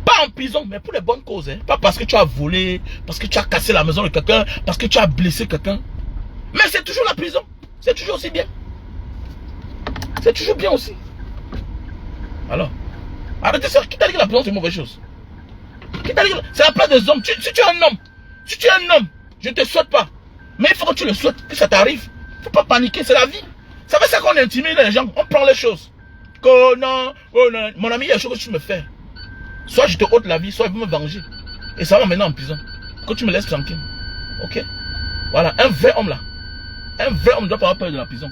pas en prison, mais pour les bonnes causes, hein. Pas parce que tu as volé, parce que tu as cassé la maison de quelqu'un, parce que tu as blessé quelqu'un. Mais c'est toujours la prison. C'est toujours aussi bien. C'est toujours bien aussi. Alors, arrêtez ça. Qui t'a dit que la prison c'est une mauvaise chose? Qui t'a dit que c'est la place des hommes? Si tu es un homme, je ne te souhaite pas. Mais il faut que tu le souhaites, que ça t'arrive. Il ne faut pas paniquer, c'est la vie. Ça fait ça qu'on intimide les gens, on prend les choses. Que non, oh non, mon ami, il y a des choses que tu me fais. Soit je te ôte la vie, soit je veux me venger. Et ça va maintenant en prison. Que tu me laisses tranquille. Ok? Voilà, un vrai homme là. Un vrai homme ne doit pas avoir peur de la prison.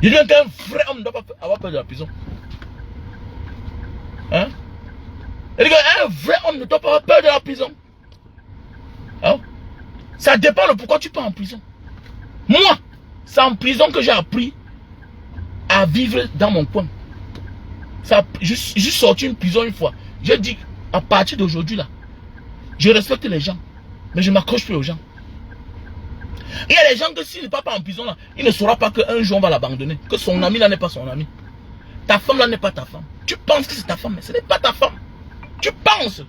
Je dis qu'un vrai homme ne doit pas avoir peur de la prison. Hein? Je dis qu'un vrai homme ne doit pas avoir peur de la prison. Hein? Ça dépend de pourquoi tu pars en prison. Moi, c'est en prison que j'ai appris à vivre dans mon coin. J'ai sorti une prison une fois. J'ai dit, à partir d'aujourd'hui là, je respecte les gens, mais je ne m'accroche plus aux gens. Il y a des gens que s'il n'est pas en prison là, il ne saura pas qu'un jour on va l'abandonner. Que son ami là n'est pas son ami. Ta femme là n'est pas ta femme. Tu penses que c'est ta femme, mais ce n'est pas ta femme. Tu penses.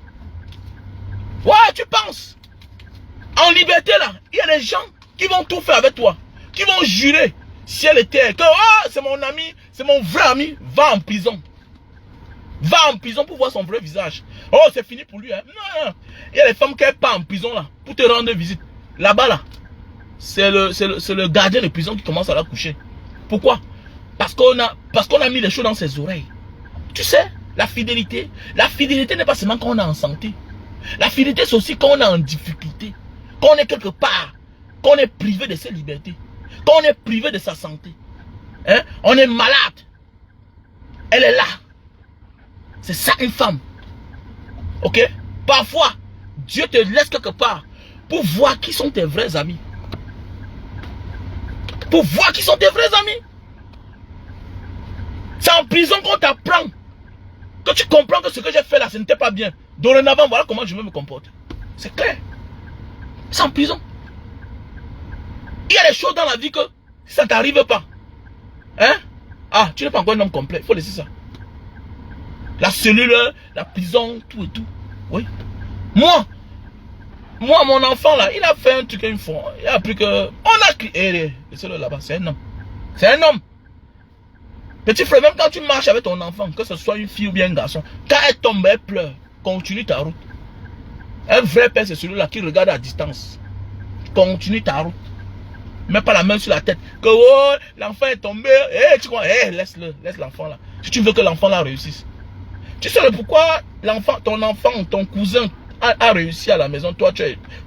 Ouais, tu penses. En liberté là, il y a des gens qui vont tout faire avec toi. qui vont jurer ciel et terre que oh, c'est mon ami, c'est mon vrai ami, va en prison. Va en prison pour voir son vrai visage. Oh, c'est fini pour lui. Hein. Non, il y a les femmes qui ne pas en prison là pour te rendre visite. Là-bas, là, c'est le gardien de prison qui commence à la coucher. Pourquoi? Parce qu'on a mis les choses dans ses oreilles. Tu sais, la fidélité n'est pas seulement quand on est en santé. La fidélité, c'est aussi quand on est en difficulté. Quand on est quelque part, quand on est privé de ses libertés. Quand on est privé de sa santé. Hein? On est malade. Elle est là. C'est ça une femme. Ok? Parfois, Dieu te laisse quelque part pour voir qui sont tes vrais amis. Pour voir qui sont tes vrais amis. C'est en prison qu'on t'apprend. Que tu comprends que ce que j'ai fait là, ce n'était pas bien. Dorénavant, voilà comment je veux me comporter. C'est clair. C'est en prison. Il y a des choses dans la vie que ça ne t'arrive pas. Hein? Ah, tu n'es pas encore un homme complet. Il faut laisser ça. La cellule, la prison, tout et tout. Oui. Moi, mon enfant là, il a fait un truc une fois. Il a appris que... On a crié. Laissez-le là-bas, c'est un homme. C'est un homme. Petit frère, même quand tu marches avec ton enfant, que ce soit une fille ou bien un garçon, quand elle tombe, elle pleure, continue ta route. Un vrai père, c'est celui-là qui regarde à distance. Continue ta route. Mets pas la main sur la tête. Que oh, l'enfant est tombé. Eh, tu crois, eh, laisse-le, laisse l'enfant là. Si tu veux que l'enfant là réussisse. Tu sais pourquoi ton enfant, ton cousin a réussi à la maison, toi,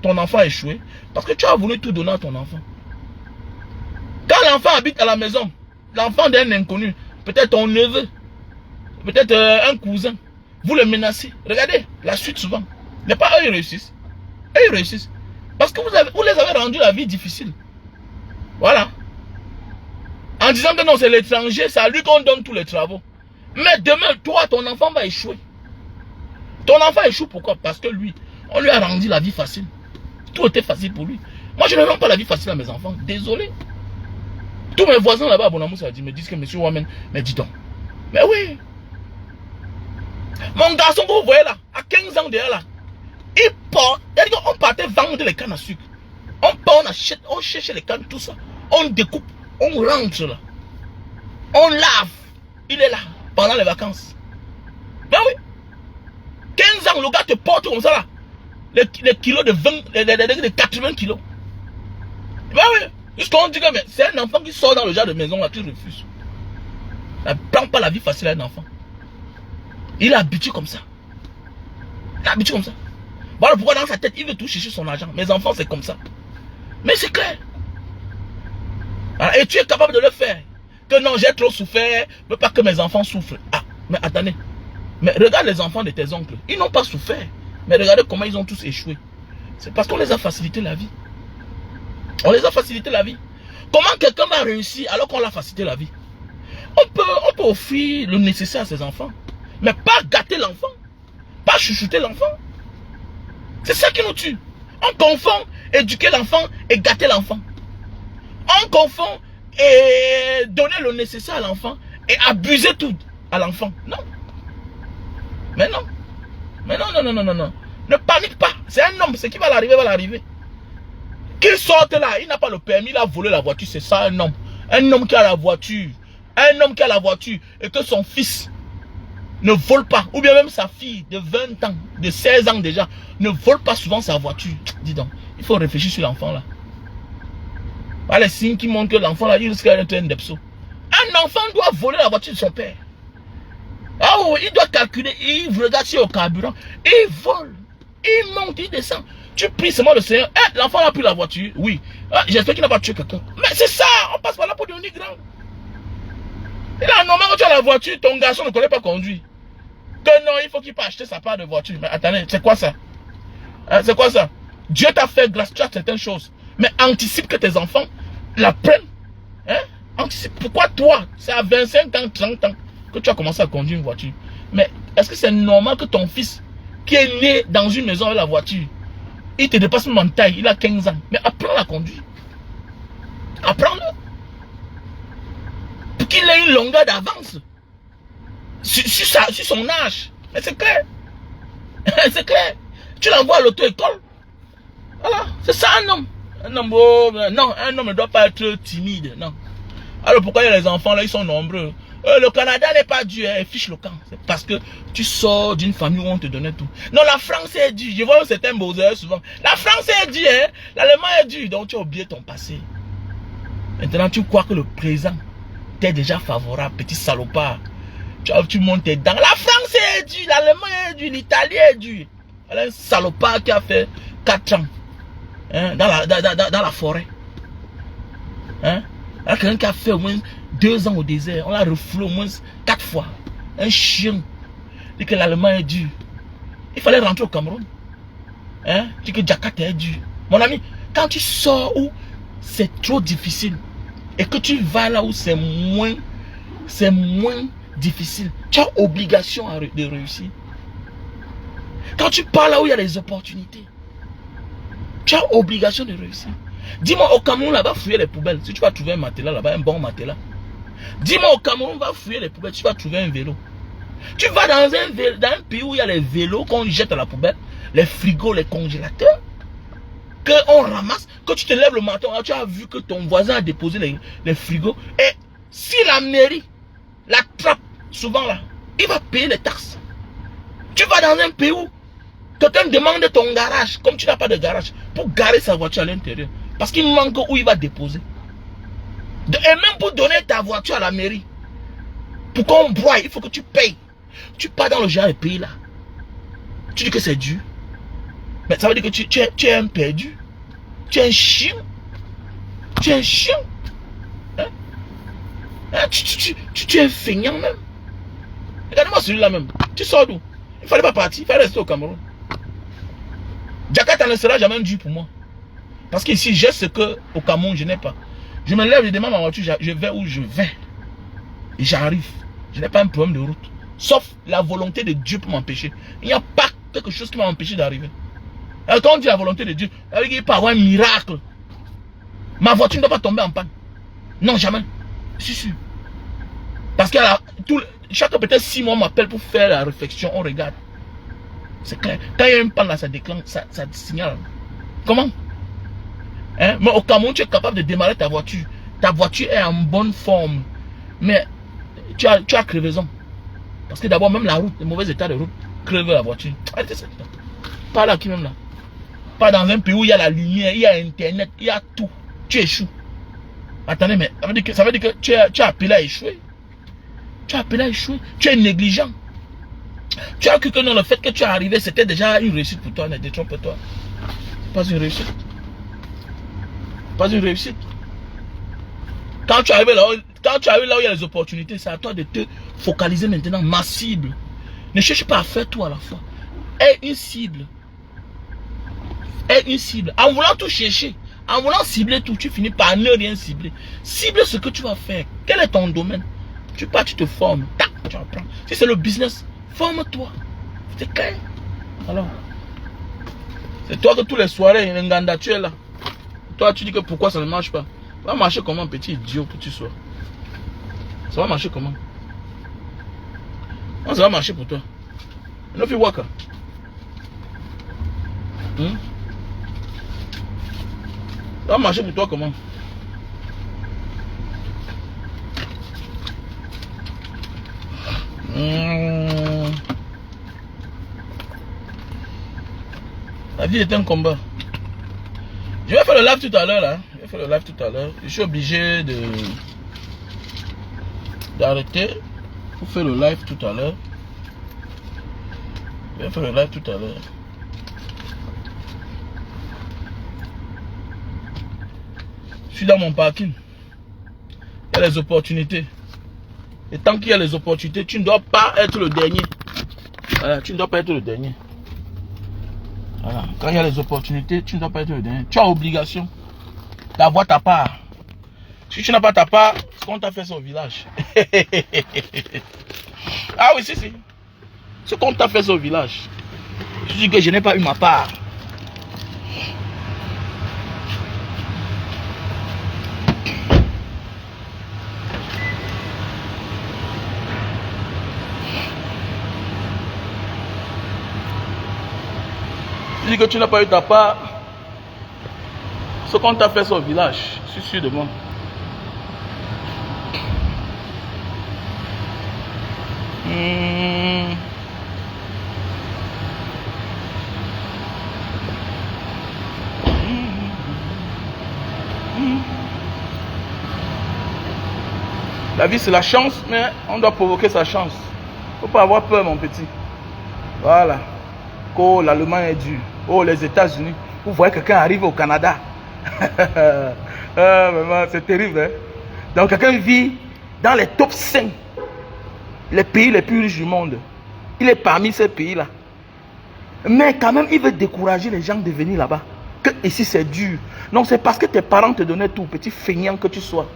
ton enfant a échoué? Parce que tu as voulu tout donner à ton enfant. Quand l'enfant habite à la maison, l'enfant d'un inconnu, peut-être ton neveu, peut-être un cousin, vous le menacez. Regardez, la suite souvent. Mais pas eux, ils réussissent. Eux, ils réussissent. Parce que vous les avez rendu la vie difficile. Voilà. En disant que non, c'est l'étranger, c'est à lui qu'on donne tous les travaux. Mais demain, toi, ton enfant va échouer. Ton enfant échoue pourquoi? Parce que lui, on lui a rendu la vie facile. Tout était facile pour lui. Moi, je ne rends pas la vie facile à mes enfants. Désolé. Tous mes voisins là-bas à Bonamou, me disent que monsieur Wamen, mais dis donc. Mais oui. Mon garçon que vous voyez là, à 15 ans derrière là, il part. On partait vendre les cannes à sucre. On part, on cherche les cannes, tout ça. On découpe, on rentre là. On lave. Il est là pendant les vacances. Ben oui. 15 ans, le gars te porte comme ça là. Les kilos de 20, de 80 kilos. Ben oui. Jusqu'on dit que c'est un enfant qui sort dans le genre de maison là, tu refuses. Ne prends pas la vie facile à un enfant. Il est habitué comme ça. Il est habitué comme ça. Voilà pourquoi dans sa tête, il veut tout chercher son argent. Mes enfants, c'est comme ça. Mais c'est clair. Voilà. Et tu es capable de le faire. Que non, j'ai trop souffert. Je ne veux pas que mes enfants souffrent. Ah, mais attendez. Mais regarde les enfants de tes oncles. Ils n'ont pas souffert. Mais regardez comment ils ont tous échoué. C'est parce qu'on les a facilité la vie. On les a facilité la vie. Comment quelqu'un va réussir alors qu'on l'a facilité la vie? On peut offrir le nécessaire à ses enfants. Mais pas gâter l'enfant. Pas chouchouter l'enfant. C'est ça qui nous tue. On confond éduquer l'enfant et gâter l'enfant. On confond et donner le nécessaire à l'enfant et abuser tout à l'enfant. Non. Mais non. Mais non, non, non, non, non, non. Ne panique pas. C'est un homme. Ce qui va l'arriver, va l'arriver. Qu'il sorte là, il n'a pas le permis, il a volé la voiture. C'est ça un homme. Un homme qui a la voiture. Un homme qui a la voiture et que son fils ne vole pas. Ou bien même sa fille de 20 ans, de 16 ans déjà, ne vole pas souvent sa voiture. Dis donc, il faut réfléchir sur l'enfant là. Voilà les signes qui montrent que l'enfant là, il risque d'être un depso. Un enfant doit voler la voiture de son père. Ah oui, il doit calculer, il regarde sur le carburant, il vole, il monte, il descend. Tu pries seulement le Seigneur. Eh, l'enfant a pris la voiture. Oui. Ah, j'espère qu'il n'a pas tué quelqu'un. Mais c'est ça, on passe par là pour devenir grand. Et là, normalement, quand tu as la voiture, ton garçon ne connaît pas conduire. Que non, il faut qu'il puisse acheter sa part de voiture. Mais attendez, c'est quoi ça? Hein, c'est quoi ça? Dieu t'a fait grâce, tu as certaines choses. Mais anticipe que tes enfants la prennent. Hein? Anticipe. Pourquoi toi, c'est à 25 ans, 30 ans que tu as commencé à conduire une voiture? Mais est-ce que c'est normal que ton fils, qui est né dans une maison avec la voiture, il te dépasse même en taille, il a 15 ans. Mais apprends à conduire. Apprends-le. Pour qu'il ait une longueur d'avance. Sur son âge. Mais c'est clair. C'est clair. Tu l'envoies à l'auto-école. Voilà. C'est ça un homme. Un homme, oh, non, un homme ne doit pas être timide. Non. Alors pourquoi il y a les enfants là, ils sont nombreux. Le Canada n'est pas dur, hein, fiche le camp. C'est parce que tu sors d'une famille où on te donnait tout. Non, la France est dure. Je vois certains beaux-heures souvent. La France est dure, hein. L'Allemagne est dure. Donc tu as oublié ton passé. Maintenant tu crois que le présent t'est déjà favorable, petit salopard. Tu montes tes dents. La France est dure, l'Allemagne est dure, l'Italie est dure. Elle a un salopard qui a fait 4 ans, hein, dans la forêt. Hein? Il y a quelqu'un qui a fait au moins 2 ans au désert. On l'a refoulé au moins 4 fois. Un chien. Dit que l'Allemagne est dur. Il fallait rentrer au Cameroun. Hein? Dit que Jakarta est dur. Mon ami, quand tu sors où c'est trop difficile et que tu vas là où c'est moins difficile, tu as obligation de réussir. Quand tu pars là où il y a des opportunités, tu as obligation de réussir. Dis-moi, au Cameroun, là-bas, fouiller les poubelles. Si tu vas trouver un matelas là-bas, un bon matelas. Dis-moi, au Cameroun, va fouiller les poubelles, tu vas trouver un vélo. Tu vas dans un pays où il y a les vélos qu'on jette à la poubelle, les frigos, les congélateurs, qu'on ramasse. Quand tu te lèves le matin, tu as vu que ton voisin a déposé les frigos. Et si la mairie l'attrape, souvent là, il va payer les taxes. Tu vas dans un pays où quelqu'un demande ton garage, comme tu n'as pas de garage, pour garer sa voiture à l'intérieur. Parce qu'il manque où il va déposer. Et même pour donner ta voiture à la mairie, pour qu'on broie, il faut que tu payes. Tu pars dans le genre de pays là. Tu dis que c'est dur. Mais ça veut dire que tu es un perdu. Tu es un chien. Tu es un chien. Hein? Hein? Tu es un feignant même. Regardez-moi celui-là même. Tu sors d'où? Il ne fallait pas partir, il fallait rester au Cameroun. Jakarta ne sera jamais dur pour moi. Parce qu'ici, j'ai ce que au Cameroun, je n'ai pas. Je me lève, je demande ma voiture, je vais où je vais. Et j'arrive. Je n'ai pas un problème de route. Sauf la volonté de Dieu pour m'empêcher. Il n'y a pas quelque chose qui m'a empêché d'arriver. Alors quand on dit la volonté de Dieu, il peut y avoir un miracle. Ma voiture ne doit pas tomber en panne. Non, jamais. Je suis sûr. Parce que chaque peut-être 6 mois, on m'appelle pour faire la réflexion, on regarde. C'est clair. Quand il y a un panne là, ça déclenche, ça signale. Comment? Hein? Mais au Cameroun, tu es capable de démarrer ta voiture. Ta voiture est en bonne forme. Mais tu as crevaison. Parce que d'abord, même la route, le mauvais état de route, crève la voiture. Arrêtez ça. Pas là, qui même là. Pas dans un pays où il y a la lumière, il y a Internet, il y a tout. Tu échoues. Attendez, mais ça veut dire que tu as appelé à échouer. Tu as appelé à échouer. Tu es négligent. Tu as cru que non, le fait que tu es arrivé, c'était déjà une réussite pour toi. Ne détrompe-toi. Pas une réussite. Pas une réussite. Quand tu arrives là où il y a les opportunités, c'est à toi de te focaliser maintenant, ma cible. Ne cherche pas à faire tout à la fois. Aie une cible. Aie une cible. En voulant tout chercher, en voulant cibler tout, tu finis par ne rien cibler. Cible ce que tu vas faire. Quel est ton domaine? Tu pars, tu te formes. Tac, tu apprends. Si c'est le business, forme-toi. C'est clair. Alors, c'est toi que tous les soirées, Nganda, tu es là. Toi, tu dis que pourquoi ça ne marche pas? Ça va marcher comment, petit idiot que tu sois? Ça va marcher comment? Non, ça va marcher pour toi. No fi waka. Ça va marcher pour toi comment? La vie est un combat. Je vais faire le live tout à l'heure là. Je vais faire le live tout à l'heure. Je suis obligé d'arrêter pour faire le live tout à l'heure. Je vais faire le live tout à l'heure. Je suis dans mon parking. Il y a les opportunités. Et tant qu'il y a les opportunités, tu ne dois pas être le dernier. Voilà, tu ne dois pas être le dernier. Voilà. Quand il y a les opportunités, tu ne dois pas être le dernier. Tu as obligation d'avoir ta part. Si tu n'as pas ta part, ce qu'on t'a fait c'est au village. Ah oui, si. Ce qu'on t'a fait c'est au village. Je dis que je n'ai pas eu ma part. Je dis que tu n'as pas eu ta part. Ce qu'on t'a fait au village, je suis sûr de moi. La vie c'est la chance, mais on doit provoquer sa chance. Faut pas avoir peur mon petit. Voilà. Oh, l'Allemagne est dur. Oh, les États-Unis. Vous voyez quelqu'un arrive au Canada. C'est terrible. Hein? Donc quelqu'un vit dans les top 5. Les pays les plus riches du monde. Il est parmi ces pays-là. Mais quand même, il veut décourager les gens de venir là-bas. Que ici c'est dur. Non, c'est parce que tes parents te donnaient tout, petit feignant que tu sois.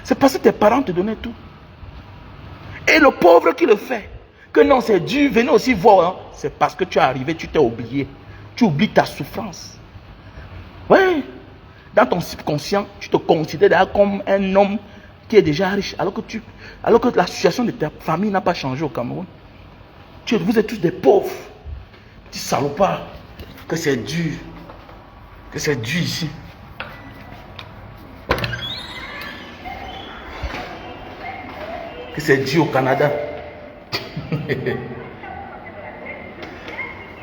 C'est parce que tes parents te donnaient tout. Et le pauvre qui le fait, que non, c'est dur, venez aussi voir. Hein. C'est parce que tu es arrivé, tu t'es oublié. Tu oublies ta souffrance. Oui. Dans ton subconscient, tu te considères comme un homme qui est déjà riche, alors que la situation de ta famille n'a pas changé au Cameroun. Vous êtes tous des pauvres. Petits salopards. Que c'est dur. Que c'est dur ici. Que c'est dur au Canada.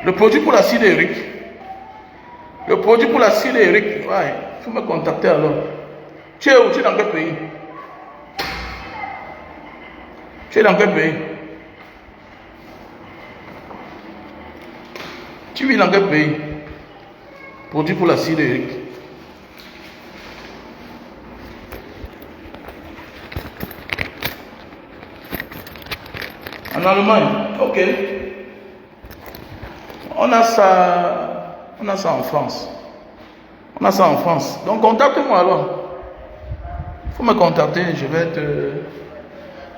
Le produit pour l'acide urique. Le produit pour l'acide urique. Ouais, il faut me contacter alors. Tu es où? Tu es dans quel pays? Tu es dans quel pays? Tu vis dans quel pays? Produit pour l'acide urique. En Allemagne, ok. On a ça en France. On a ça en France. Donc contacte-moi alors. Il faut me contacter, je vais te...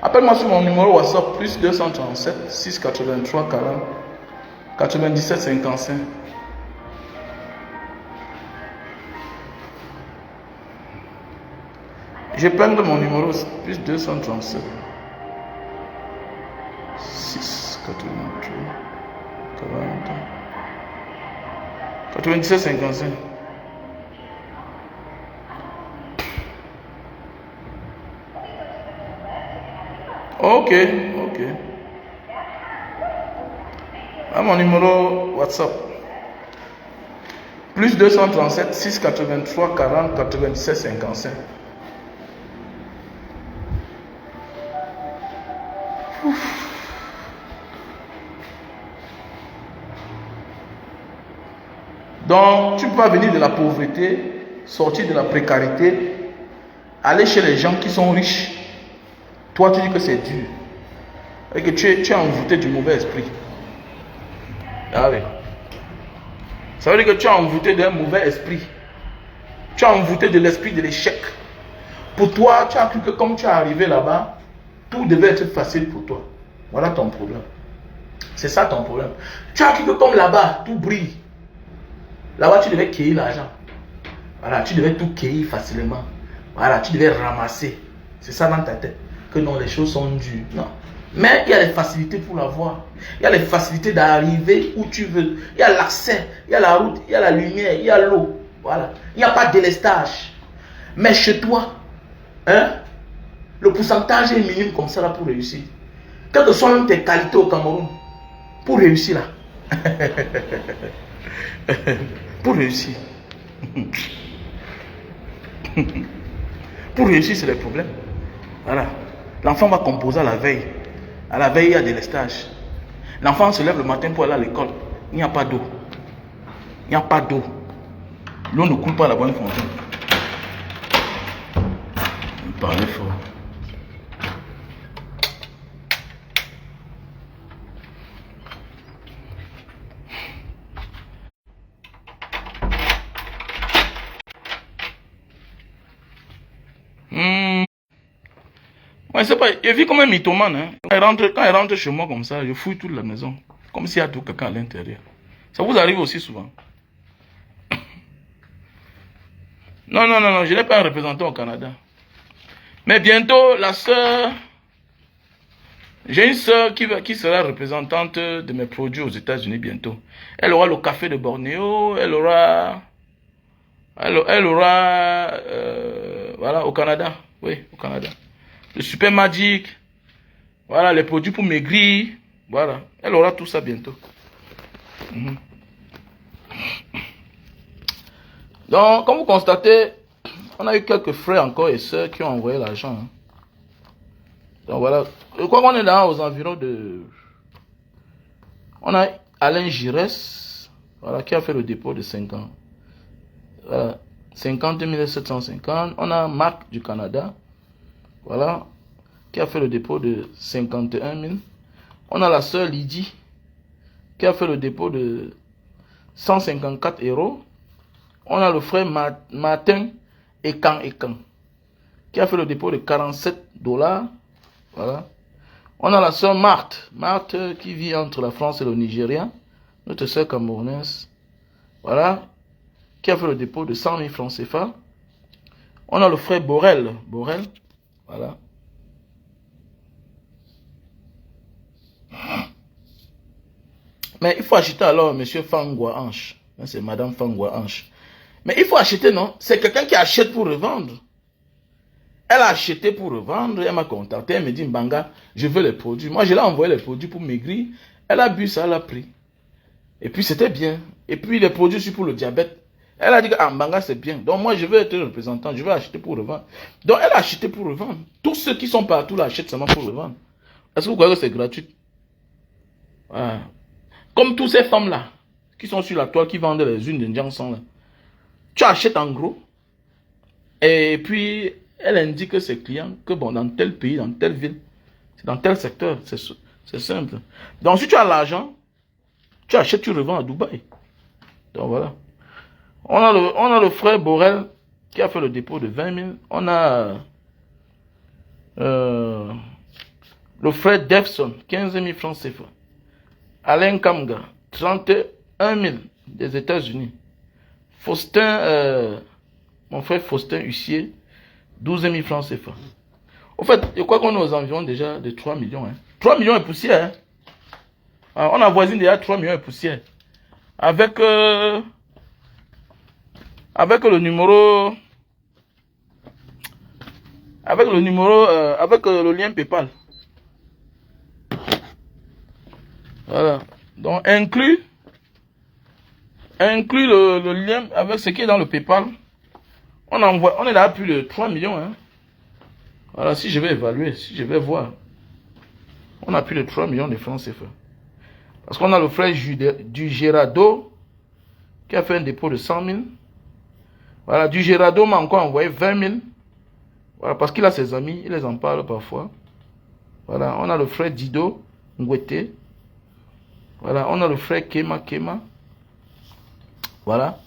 Appelle-moi sur mon numéro WhatsApp, plus 237 683 40 97 55. Je prends mon numéro, plus 237 683 40 97 55. Ok. À mon numéro WhatsApp. Plus 237 683 40 97 55. Donc, tu peux venir de la pauvreté, sortir de la précarité, aller chez les gens qui sont riches. Toi, tu dis que c'est dur. Et que tu es envoûté du mauvais esprit. Ah oui. Ça veut dire que tu es envoûté d'un mauvais esprit. Tu es envoûté de l'esprit de l'échec. Pour toi, tu as cru que comme tu es arrivé là-bas, tout devait être facile pour toi. Voilà ton problème. C'est ça ton problème. Tu as cru que comme là-bas, tout brille. Là-bas, tu devais cueillir l'argent. Voilà, tu devais tout cueillir facilement. Voilà, tu devais ramasser. C'est ça dans ta tête. Que non, les choses sont dures. Non. Mais il y a les facilités pour l'avoir. Il y a les facilités d'arriver où tu veux. Il y a l'accès, il y a la route, il y a la lumière, il y a l'eau. Voilà. Il n'y a pas de délestage. Mais chez toi, hein, le pourcentage est minime comme ça là pour réussir. Quelles que soient tes qualités au Cameroun, pour réussir là. Pour réussir. Pour réussir, c'est le problème. Voilà. L'enfant va composer à la veille. À la veille, il y a des lestages. L'enfant se lève le matin pour aller à l'école. Il n'y a pas d'eau. Il n'y a pas d'eau. L'eau ne coule pas à la bonne fontaine. Il parlait fort. Ouais, c'est pas, je vis comme un mythomane. Hein. Quand il rentre chez moi comme ça, je fouille toute la maison. Comme s'il y a tout quelqu'un à l'intérieur. Ça vous arrive aussi souvent? Non, je n'ai pas un représentant au Canada. Mais bientôt, la soeur... J'ai une soeur qui sera représentante de mes produits aux États-Unis bientôt. Elle aura le café de Bornéo, elle aura Elle aura, voilà, au Canada. Oui, au Canada. Le Super Magic. Voilà, les produits pour maigrir. Voilà. Elle aura tout ça bientôt. Mhm. Donc, comme vous constatez, on a eu quelques frères encore et sœurs qui ont envoyé l'argent. Hein. Donc voilà. Je crois qu'on est là aux environs de... On a Alain Giresse, voilà, qui a fait le dépôt de 5 ans. Voilà. 50 750. On a Marc du Canada. Voilà. Qui a fait le dépôt de 51 000. On a la sœur Lydie. Qui a fait le dépôt de 154 euros. On a le frère Martin Ekan, qui a fait le dépôt de 47 $. Voilà. On a la sœur Marthe. Marthe qui vit entre la France et le Nigeria. Notre sœur camerounaise. Voilà. Qui a fait le dépôt de 100 000 francs CFA. On a le frère Borel. Voilà. Mais il faut acheter alors monsieur Fangwa Anche. C'est madame Fangwa Anche. Mais il faut acheter, non? C'est quelqu'un qui achète pour revendre. Elle a acheté pour revendre. Elle m'a contacté. Elle me dit, Mbanga, je veux les produits. Moi, je l'ai envoyé les produits pour maigrir. Elle a bu ça, elle a pris. Et puis, c'était bien. Et puis, les produits aussi pour le diabète. Elle a dit que ah, Mbanga, c'est bien. Donc, moi, je veux être représentant. Je veux acheter pour revendre. Donc, elle a acheté pour revendre. Tous ceux qui sont partout là achètent seulement pour revendre. Est-ce que vous croyez que c'est gratuit? Voilà. Comme toutes ces femmes-là qui sont sur la toile, qui vendent les unes de Ndiansong là. Tu achètes en gros. Et puis, elle indique à ses clients que bon, dans tel pays, dans telle ville, c'est dans tel secteur, c'est simple. Donc, si tu as l'argent, tu achètes, tu revends à Dubaï. Donc, voilà. On a le frère Borel qui a fait le dépôt de 20 000. On a le frère Devson, 15 000 francs CFA. Alain Kamga, 31 000 des États-Unis. Faustin, mon frère Faustin Hussier, 12 000 francs CFA. Au fait, je crois qu'on est aux environs déjà de 3 millions. Hein. 3 millions et poussière. Hein. Alors, on avoisine déjà 3 millions et poussière. Avec le numéro... Avec le lien PayPal. Voilà. Donc, inclus le lien avec ce qui est dans le PayPal. On est là à plus de 3 millions. Hein. Voilà, si je vais évaluer, si je vais voir. On a plus de 3 millions de francs CFA. Parce qu'on a le frère du Gerardo qui a fait un dépôt de 100 000. Voilà, du Gerardo m'a encore envoyé 20 000. Voilà, parce qu'il a ses amis, il les en parle parfois. Voilà, on a le frère Dido Ngwete. Voilà, on a le frère Kema. Voilà.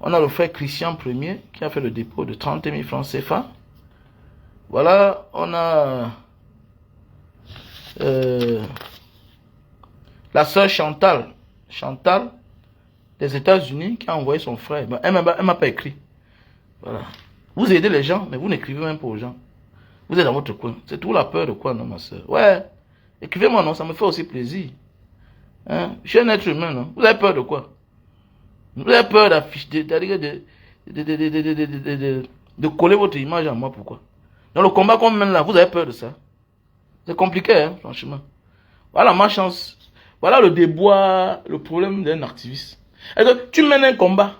On a le frère Christian Premier qui a fait le dépôt de 30 000 francs CFA. Voilà, on a la sœur Chantal des États-Unis qui a envoyé son frère. Elle m'a pas écrit. Voilà. Vous aidez les gens, mais vous n'écrivez même pas aux gens. Vous êtes dans votre coin. C'est tout la peur de quoi, non, ma soeur? Ouais. Écrivez-moi, non, ça me fait aussi plaisir. Hein? Je suis un être humain, non? Vous avez peur de quoi? Vous avez peur d'afficher, de coller votre image à moi, pourquoi? Dans le combat qu'on mène là, vous avez peur de ça? C'est compliqué, hein, franchement. Voilà ma chance. Voilà le déboire, le problème d'un activiste. Tu mènes un combat,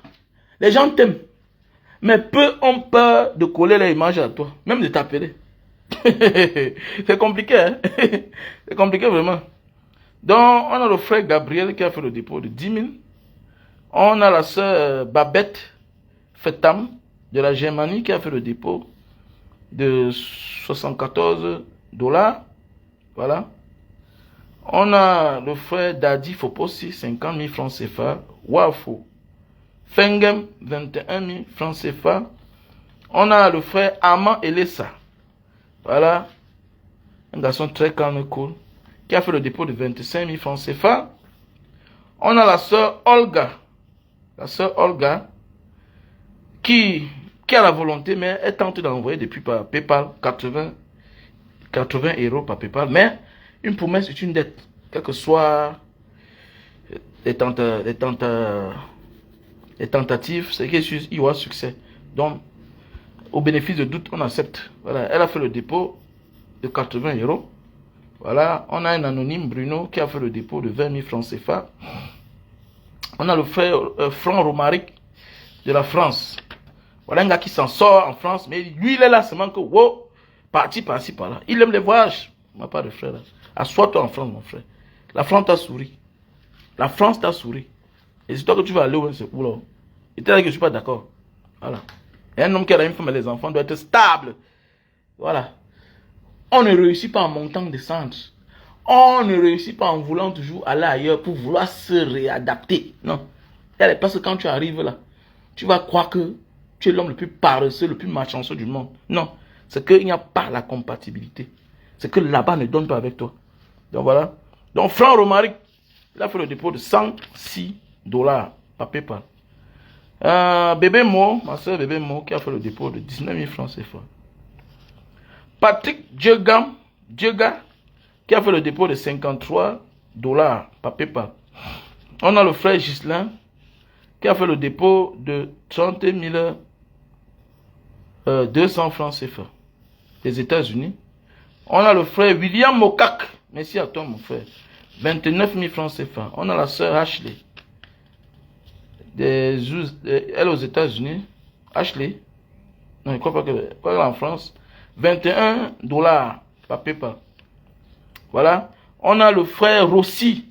les gens t'aiment. Mais peu ont peur de coller l'image à toi, même de t'appeler. C'est compliqué, hein? C'est compliqué vraiment. Donc, on a le frère Gabriel qui a fait le dépôt de 10 000. On a la sœur Babette Fetam de la Germanie qui a fait le dépôt de 74 $. Voilà. On a le frère Dadi Fopossi, 50 000 francs CFA. Wafo. Fengem, 21 000 francs CFA. On a le frère Aman Elessa. Voilà. Un garçon très calme et cool. Qui a fait le dépôt de 25 000 francs CFA. On a la sœur Olga. La sœur Olga. Qui a la volonté, mais elle tente d'envoyer depuis par PayPal 80 € par PayPal. Mais une promesse est une dette. Quel que soit les les tentatives, c'est qu'il y aura succès. Donc, au bénéfice de doute, on accepte. Voilà, elle a fait le dépôt de 80 euros. Voilà, on a un anonyme, Bruno, qui a fait le dépôt de 20 000 francs CFA. On a le frère Franck Romaric de la France. Voilà un gars qui s'en sort en France, mais lui, il est là seulement que, wow, parti par-ci, par-là. Il aime les voyages. On n'a pas de frère là. Assois-toi en France, mon frère. La France t'a souri. La France t'a souri. Et c'est toi que tu vas aller où c'est où là. Et t'es là que je suis pas d'accord. Voilà. Et un homme qui a une femme et les enfants doit être stable. Voilà. On ne réussit pas en montant descendre. On ne réussit pas en voulant toujours aller ailleurs pour vouloir se réadapter. Non. Parce que quand tu arrives là, tu vas croire que tu es l'homme le plus paresseux, le plus malchanceux du monde. Non. C'est qu'il n'y a pas la compatibilité. C'est que là-bas ne donne pas avec toi. Donc voilà. Donc Franck Romaric, il a fait le dépôt de 106 $ par PayPal. Bébé Mo, ma soeur Bébé Mo, qui a fait le dépôt de 19 000 francs CFA. Patrick Djega, qui a fait le dépôt de 53 $ par PayPal. On a le frère Ghislain, qui a fait le dépôt de 30 200 francs CFA des États-Unis. On a le frère William Mokak, merci à toi mon frère, 29 000 francs CFA. On a la sœur Ashley, elle aux États-Unis. Ashley, non, je crois pas qu'elle est en France. 21 $ par PayPal. Voilà. On a le frère Rossi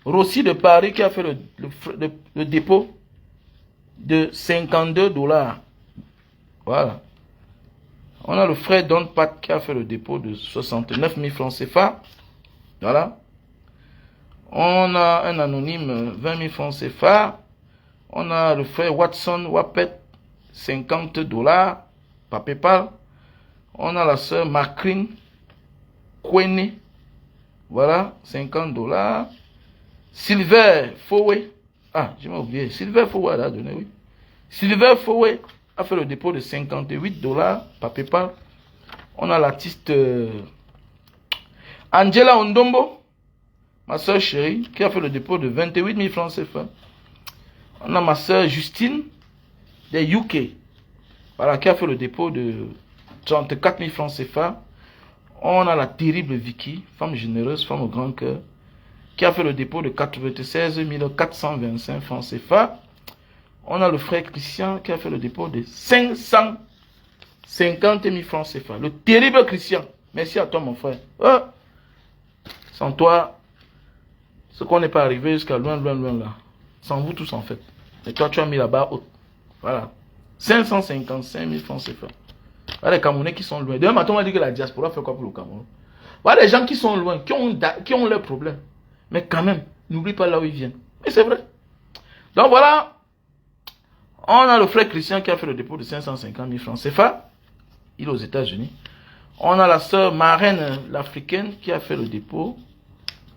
de Paris, qui a fait le dépôt de 52 $. Voilà. On a le frère Don Pat qui a fait le dépôt de 69 000 francs CFA. Voilà. On a un anonyme 20 000 francs CFA. On a le frère Watson Wapet 50 $ par PayPal. On a la sœur Marcrine Kwene. Voilà, 50 $. Silver Fowey. Ah, j'ai oublié. Silver Fowey a donné, oui. Silver Fowey a fait le dépôt de 58 $ par PayPal. On a l'artiste Angela Ondombo, ma soeur chérie, qui a fait le dépôt de 28 000 francs CFA. On a ma soeur Justine des UK, voilà, qui a fait le dépôt de 34 000 francs CFA. On a la terrible Vicky, femme généreuse, femme au grand cœur, qui a fait le dépôt de 96 425 francs CFA. On a le frère Christian qui a fait le dépôt de 550 000 francs CFA. Le terrible Christian. Merci à toi, mon frère. Sans toi, ce qu'on n'est pas arrivé jusqu'à loin là. Sans vous tous, en fait. Et toi, tu as mis la barre haute. Voilà. 555 000 francs CFA. Voilà les Camerounais qui sont loin. Demain matin, on va dire que la diaspora fait quoi pour le Cameroun. Voilà les gens qui sont loin, qui ont leurs problèmes. Mais quand même, n'oublie pas là où ils viennent. Mais c'est vrai. Donc voilà. On a le frère Christian qui a fait le dépôt de 550 000 francs CFA. Il est aux États-Unis. On a la sœur Marraine l'Africaine qui a fait le dépôt.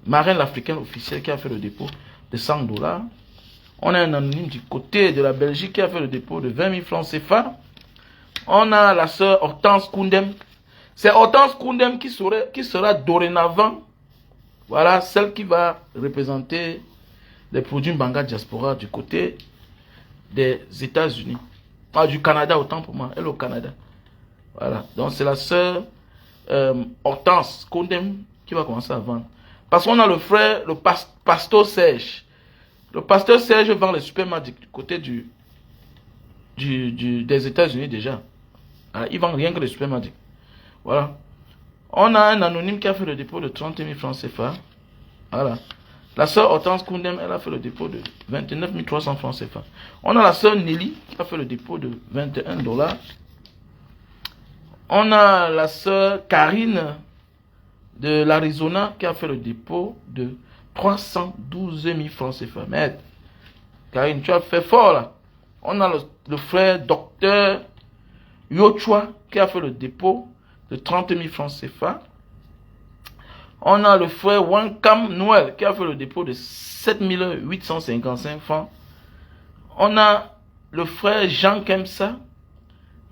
Marraine l'Africaine officielle qui a fait le dépôt de 100 $. On a un anonyme du côté de la Belgique qui a fait le dépôt de 20 000 francs CFA. On a la sœur Hortense Koundem. C'est Hortense Koundem qui sera dorénavant, voilà, celle qui va représenter les produits Mbanga Diaspora du côté des États-Unis. Ah, du Canada, autant pour moi. Elle est au Canada. Voilà. Donc, c'est la sœur Hortense Koundem qui va commencer à vendre. Parce qu'on a le frère, le pasteur Serge. Le pasteur Serge vend les supermarchés du côté des États-Unis déjà. Alors, il vend rien que les supermarchés. Voilà. On a un anonyme qui a fait le dépôt de 30 000 francs CFA. Voilà. La sœur Hortense Koundem, elle a fait le dépôt de 29 300 francs CFA. On a la sœur Nelly qui a fait le dépôt de 21 $. On a la sœur Karine de l'Arizona qui a fait le dépôt de 312 000 francs CFA. Mais Karine, tu as fait fort là. On a le frère docteur Yochua qui a fait le dépôt de 30 000 francs CFA. On a le frère Wankam Noël qui a fait le dépôt de 7 855 francs. On a le frère Jean Kemsa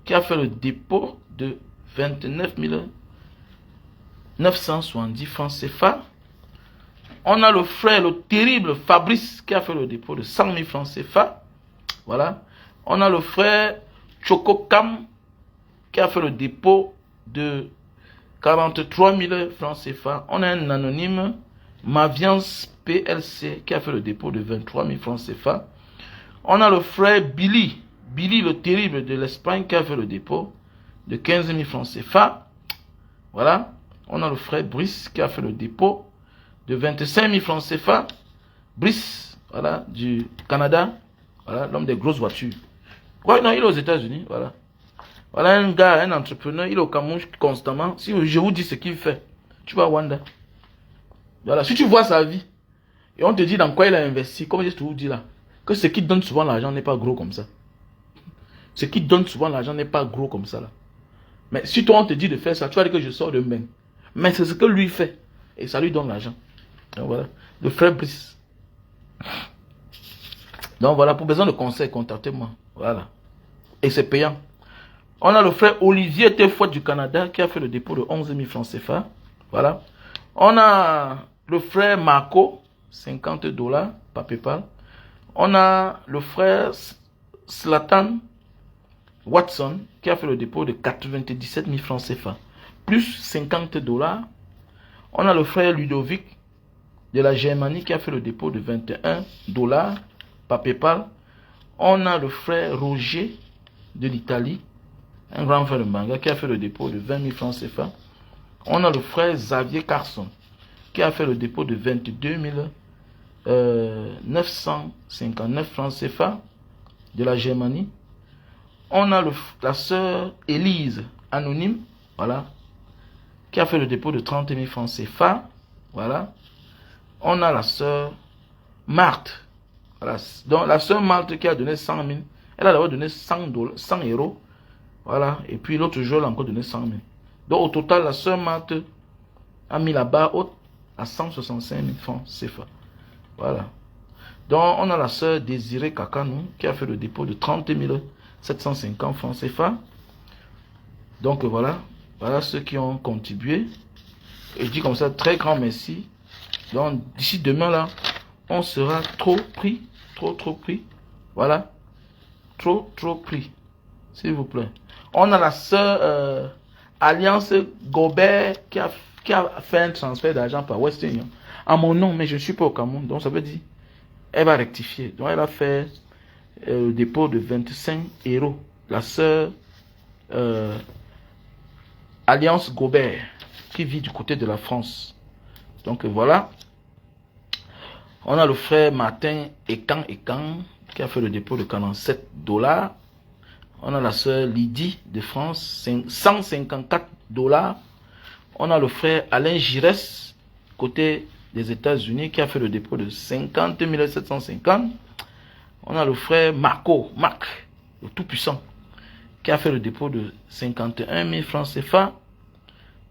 qui a fait le dépôt de 29 970 francs CFA. On a le frère, le terrible Fabrice qui a fait le dépôt de 100 000 francs CFA. Voilà. On a le frère Chokokam qui a fait le dépôt de 43 000 francs CFA. On a un anonyme, Maviance PLC, qui a fait le dépôt de 23 000 francs CFA. On a le frère Billy le terrible de l'Espagne, qui a fait le dépôt de 15 000 francs CFA. Voilà. On a le frère Brice qui a fait le dépôt de 25 000 francs CFA. Brice, voilà, du Canada. Voilà, l'homme des grosses voitures. Ouais, non, il est aux États-Unis, voilà. Voilà un gars, un entrepreneur, il est au Cameroun constamment. Si je vous dis ce qu'il fait, tu vas à Wanda. Voilà, si tu vois sa vie, et on te dit dans quoi il a investi, comme je te vous dis là, que ce qui donne souvent l'argent n'est pas gros comme ça. Ce qui donne souvent l'argent n'est pas gros comme ça là. Mais si toi on te dit de faire ça, tu vas dire que je sors de main. Mais c'est ce que lui fait, et ça lui donne l'argent. Donc voilà, le frère Brice. Donc voilà, pour besoin de conseils, contactez-moi. Voilà. Et c'est payant. On a le frère Olivier Tefoy du Canada qui a fait le dépôt de 11 000 francs CFA. Voilà. On a le frère Marco, 50 $ par PayPal. On a le frère Slatan Watson qui a fait le dépôt de 97 000 francs CFA. Plus 50 $. On a le frère Ludovic de la Germanie qui a fait le dépôt de 21 $ par PayPal. On a le frère Roger de l'Italie, un grand frère de manga, qui a fait le dépôt de 20 000 francs CFA. On a le frère Xavier Carson, qui a fait le dépôt de 22 959 francs CFA de la Germanie. On a la sœur Élise, anonyme, voilà, qui a fait le dépôt de 30 000 francs CFA. Voilà. On a la sœur Marthe. Voilà. Donc la sœur Marthe qui a donné 100 000. Elle a d'abord donné 100 €. Voilà. Et puis l'autre jour, elle a encore donné 100 000. Donc au total, la sœur Marthe a mis la barre haute à 165 000 francs CFA. Voilà. Donc on a la sœur Désirée Kakanou qui a fait le dépôt de 30 750 francs CFA. Donc voilà. Voilà ceux qui ont contribué. Et je dis comme ça, très grand merci. Donc d'ici demain là, on sera trop pris. Trop pris. Voilà. Trop pris. S'il vous plaît. On a la sœur Alliance Gobert qui a fait un transfert d'argent par Western Union à mon nom, mais je ne suis pas au Cameroun. Donc ça veut dire, elle va rectifier. Donc elle a fait le dépôt de 25 €. La sœur Alliance Gobert qui vit du côté de la France. Donc voilà. On a le frère Martin Ekan qui a fait le dépôt de 47 $. On a la sœur Lydie de France, 154 $. On a le frère Alain Giresse, côté des États-Unis, qui a fait le dépôt de 50 750. On a le frère Marc, le Tout-Puissant, qui a fait le dépôt de 51 000 francs CFA.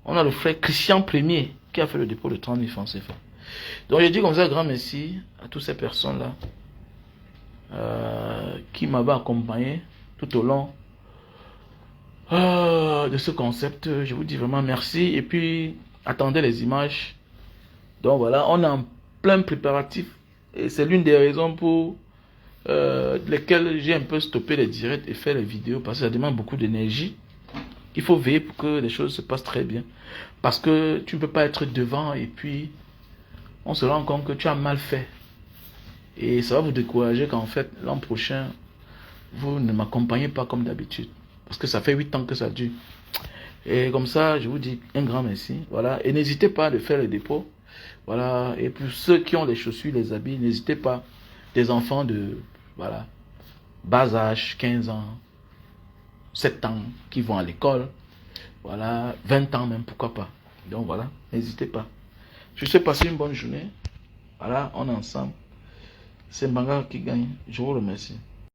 On a le frère Christian Premier, qui a fait le dépôt de 30 000 francs CFA. Donc je dis comme ça, grand merci à toutes ces personnes-là qui m'avaient accompagné tout au long de ce concept. Je vous dis vraiment merci. Et puis, attendez les images. Donc voilà, on est en plein préparatif. Et c'est l'une des raisons pour lesquelles j'ai un peu stoppé les directs et fait les vidéos. Parce que ça demande beaucoup d'énergie. Il faut veiller pour que les choses se passent très bien. Parce que tu ne peux pas être devant et puis on se rend compte que tu as mal fait. Et ça va vous décourager qu'en fait, l'an prochain, vous ne m'accompagnez pas comme d'habitude. Parce que ça fait 8 ans que ça dure. Et comme ça, je vous dis un grand merci. Voilà. Et n'hésitez pas à faire les dépôts. Voilà. Et pour ceux qui ont les chaussures, les habits, n'hésitez pas. Des enfants de voilà, bas âge, 15 ans, 7 ans, qui vont à l'école. Voilà. 20 ans même, pourquoi pas. Donc voilà, n'hésitez pas. Je sais passer une bonne journée. Voilà, on est ensemble. C'est Mbanga qui gagne. Je vous remercie.